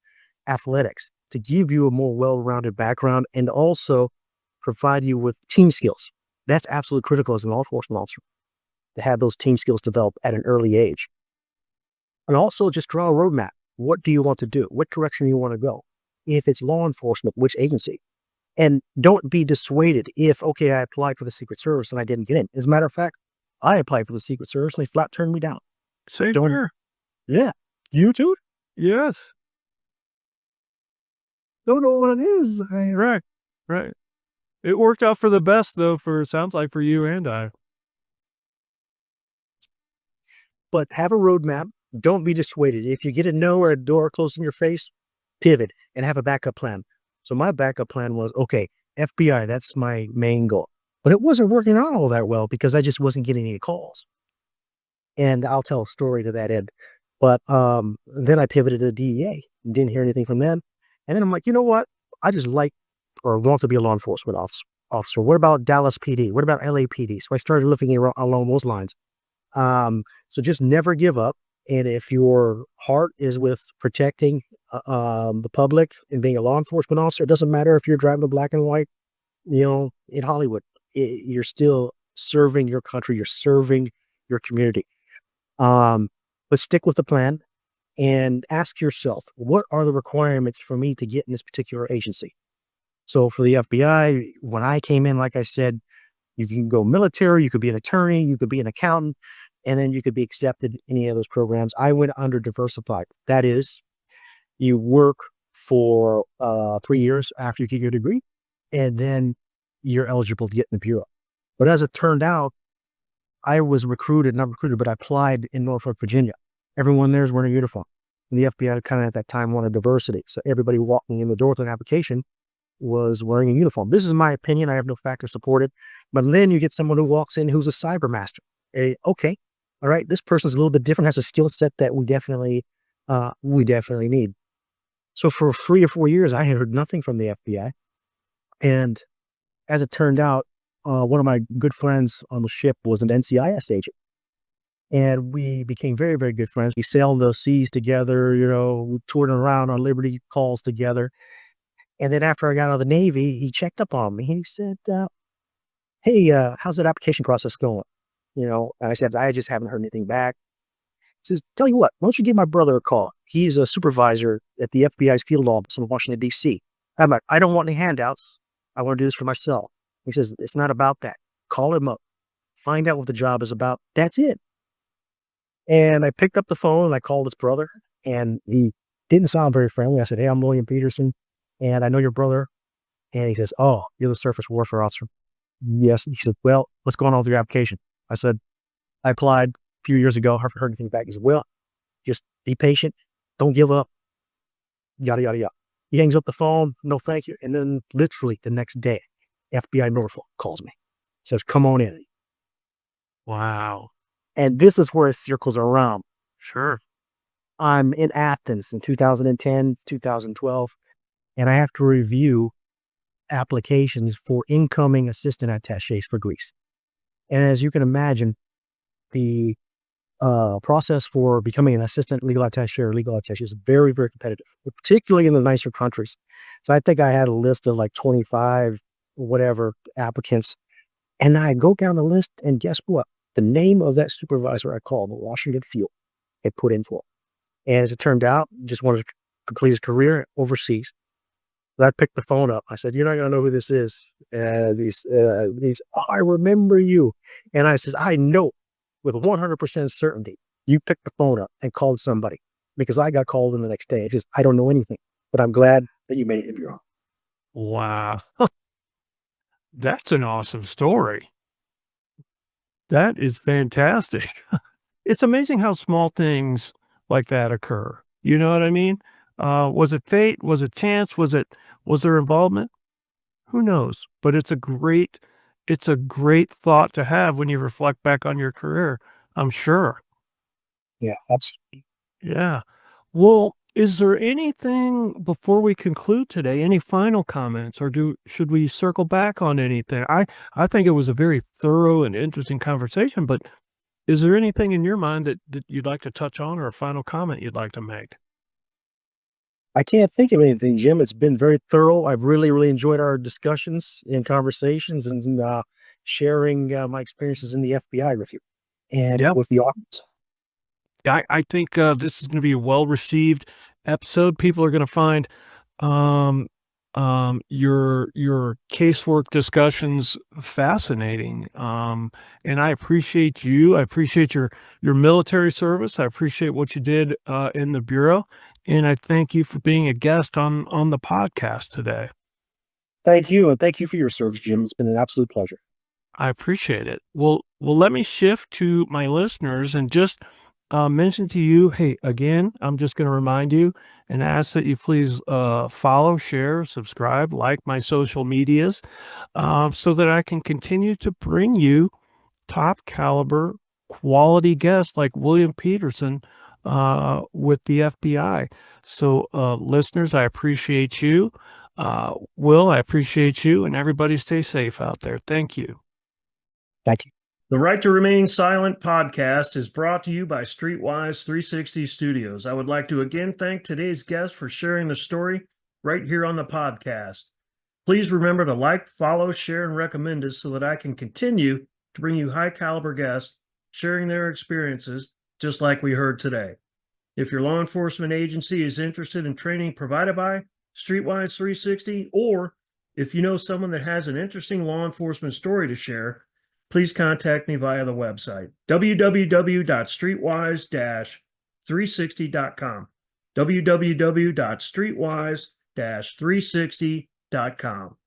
B: athletics, to give you a more well-rounded background and also provide you with team skills. That's absolutely critical as a law enforcement officer to have those team skills develop at an early age. And also just draw a roadmap. What do you want to do? What direction do you want to go? If it's law enforcement, which agency? And don't be dissuaded if, okay, I applied for the Secret Service and I didn't get in. As a matter of fact, I applied for the Secret Service and they flat turned me down.
A: Same
B: Don't,
A: here.
B: yeah. You too?
A: Yes.
B: Don't know what it is.
A: Right. Right. It worked out for the best though, for it sounds like for you and I.
B: But have a roadmap. Don't be dissuaded. If you get a no or a door closed in your face, pivot and have a backup plan. So my backup plan was, okay, FBI, that's my main goal. But it wasn't working out all that well because I just wasn't getting any calls. And I'll tell a story to that end. But then I pivoted to the DEA. Didn't hear anything from them. And then I'm like, you know what? I just like or want to be a law enforcement officer. What about Dallas PD? What about LAPD? So I started looking along those lines. So just never give up. And if your heart is with protecting the public and being a law enforcement officer, it doesn't matter if you're driving a black and white, you know, in Hollywood, you're still serving your country. You're serving your community. But stick with the plan and ask yourself, what are the requirements for me to get in this particular agency? So for the FBI, when I came in, like I said, you can go military, you could be an attorney, you could be an accountant, and then you could be accepted in any of those programs. I went under diversified. That is, you work for 3 years after you get your degree, and then you're eligible to get in the bureau. But as it turned out, I was not recruited, but I applied in Norfolk, Virginia. Everyone there is wearing a uniform. And the FBI kind of at that time wanted diversity. So everybody walking in the door with an application was wearing a uniform. This is my opinion. I have no fact to support it. But then you get someone who walks in who's a cyber master. Okay, all right, this person's a little bit different, has a skill set that we definitely need. So for 3 or 4 years, I had heard nothing from the FBI. And as it turned out, one of my good friends on the ship was an NCIS agent. And we became very, very good friends. We sailed the seas together, you know, we toured around on Liberty calls together. And then after I got out of the Navy, he checked up on me. He said, hey, how's that application process going? You know, and I said, I just haven't heard anything back. He says, tell you what, why don't you give my brother a call? He's a supervisor at the FBI's field office in Washington, D.C. I'm like, I don't want any handouts. I want to do this for myself. He says, it's not about that. Call him up. Find out what the job is about. That's it. And I picked up the phone and I called his brother, and he didn't sound very friendly. I said, hey, I'm William Peterson, and I know your brother. And he says, oh, you're the surface warfare officer. Yes. He said, well, what's going on with your application? I said, I applied a few years ago. Haven't heard anything back. He said, well, just be patient. Don't give up. Yada, yada, yada. He hangs up the phone. No, thank you. And then literally the next day, FBI Norfolk calls me. Says, come on in.
A: Wow.
B: And this is where it circles around.
A: Sure.
B: I'm in Athens in 2010, 2012, and I have to review applications for incoming assistant attaches for Greece. And as you can imagine, the process for becoming an assistant legal attaché or legal attaché is very, very competitive, particularly in the nicer countries. So I think I had a list of like 25, whatever applicants. And I go down the list, and guess what? The name of that supervisor I called, the Washington field, had put in for. And as it turned out, just wanted to complete his career overseas. So I picked the phone up. I said, you're not going to know who this is. And he's, oh, I remember you. And I says, I know with 100% certainty, you picked the phone up and called somebody. because I got called in the next day. It's just, I don't know anything, but I'm glad that you made it to bureau.
A: Wow. That's an awesome story. That is fantastic. It's amazing how small things like that occur. You know what I mean? Was it fate? Was it chance? Was there involvement? Who knows? But it's a great thought to have when you reflect back on your career, I'm sure.
B: Yeah, absolutely.
A: Yeah. Well, is there anything before we conclude today, any final comments, or should we circle back on anything? I think it was a very thorough and interesting conversation, but is there anything in your mind that you'd like to touch on, or a final comment you'd like to make?
B: I can't think of anything, Jim. It's been very thorough. I've really, really enjoyed our discussions and conversations and sharing my experiences in the FBI with you and
A: Yep.
B: with the audience.
A: I think this is going to be a well received episode. People are going to find um, your casework discussions fascinating. And I appreciate you. I appreciate your military service. I appreciate what you did in the bureau, and I thank you for being a guest on the podcast today.
B: Thank you. And thank you for your service, Jim. It's been an absolute pleasure.
A: I appreciate it. Well, let me shift to my listeners and just mention to you, hey, again, I'm just going to remind you and ask that you please follow, share, subscribe, like my social medias, so that I can continue to bring you top caliber quality guests like William Peterson with the FBI. So, listeners, I appreciate you. Will, I appreciate you, and everybody stay safe out there. Thank you.
B: Thank you.
A: The Right to Remain Silent podcast is brought to you by Streetwise 360 Studios. I would like to again thank today's guest for sharing the story right here on the podcast. Please remember to like, follow, share, and recommend us so that I can continue to bring you high caliber guests sharing their experiences just like we heard today. If your law enforcement agency is interested in training provided by Streetwise 360, or if you know someone that has an interesting law enforcement story to share, please contact me via the website, www.streetwise-360.com, www.streetwise-360.com.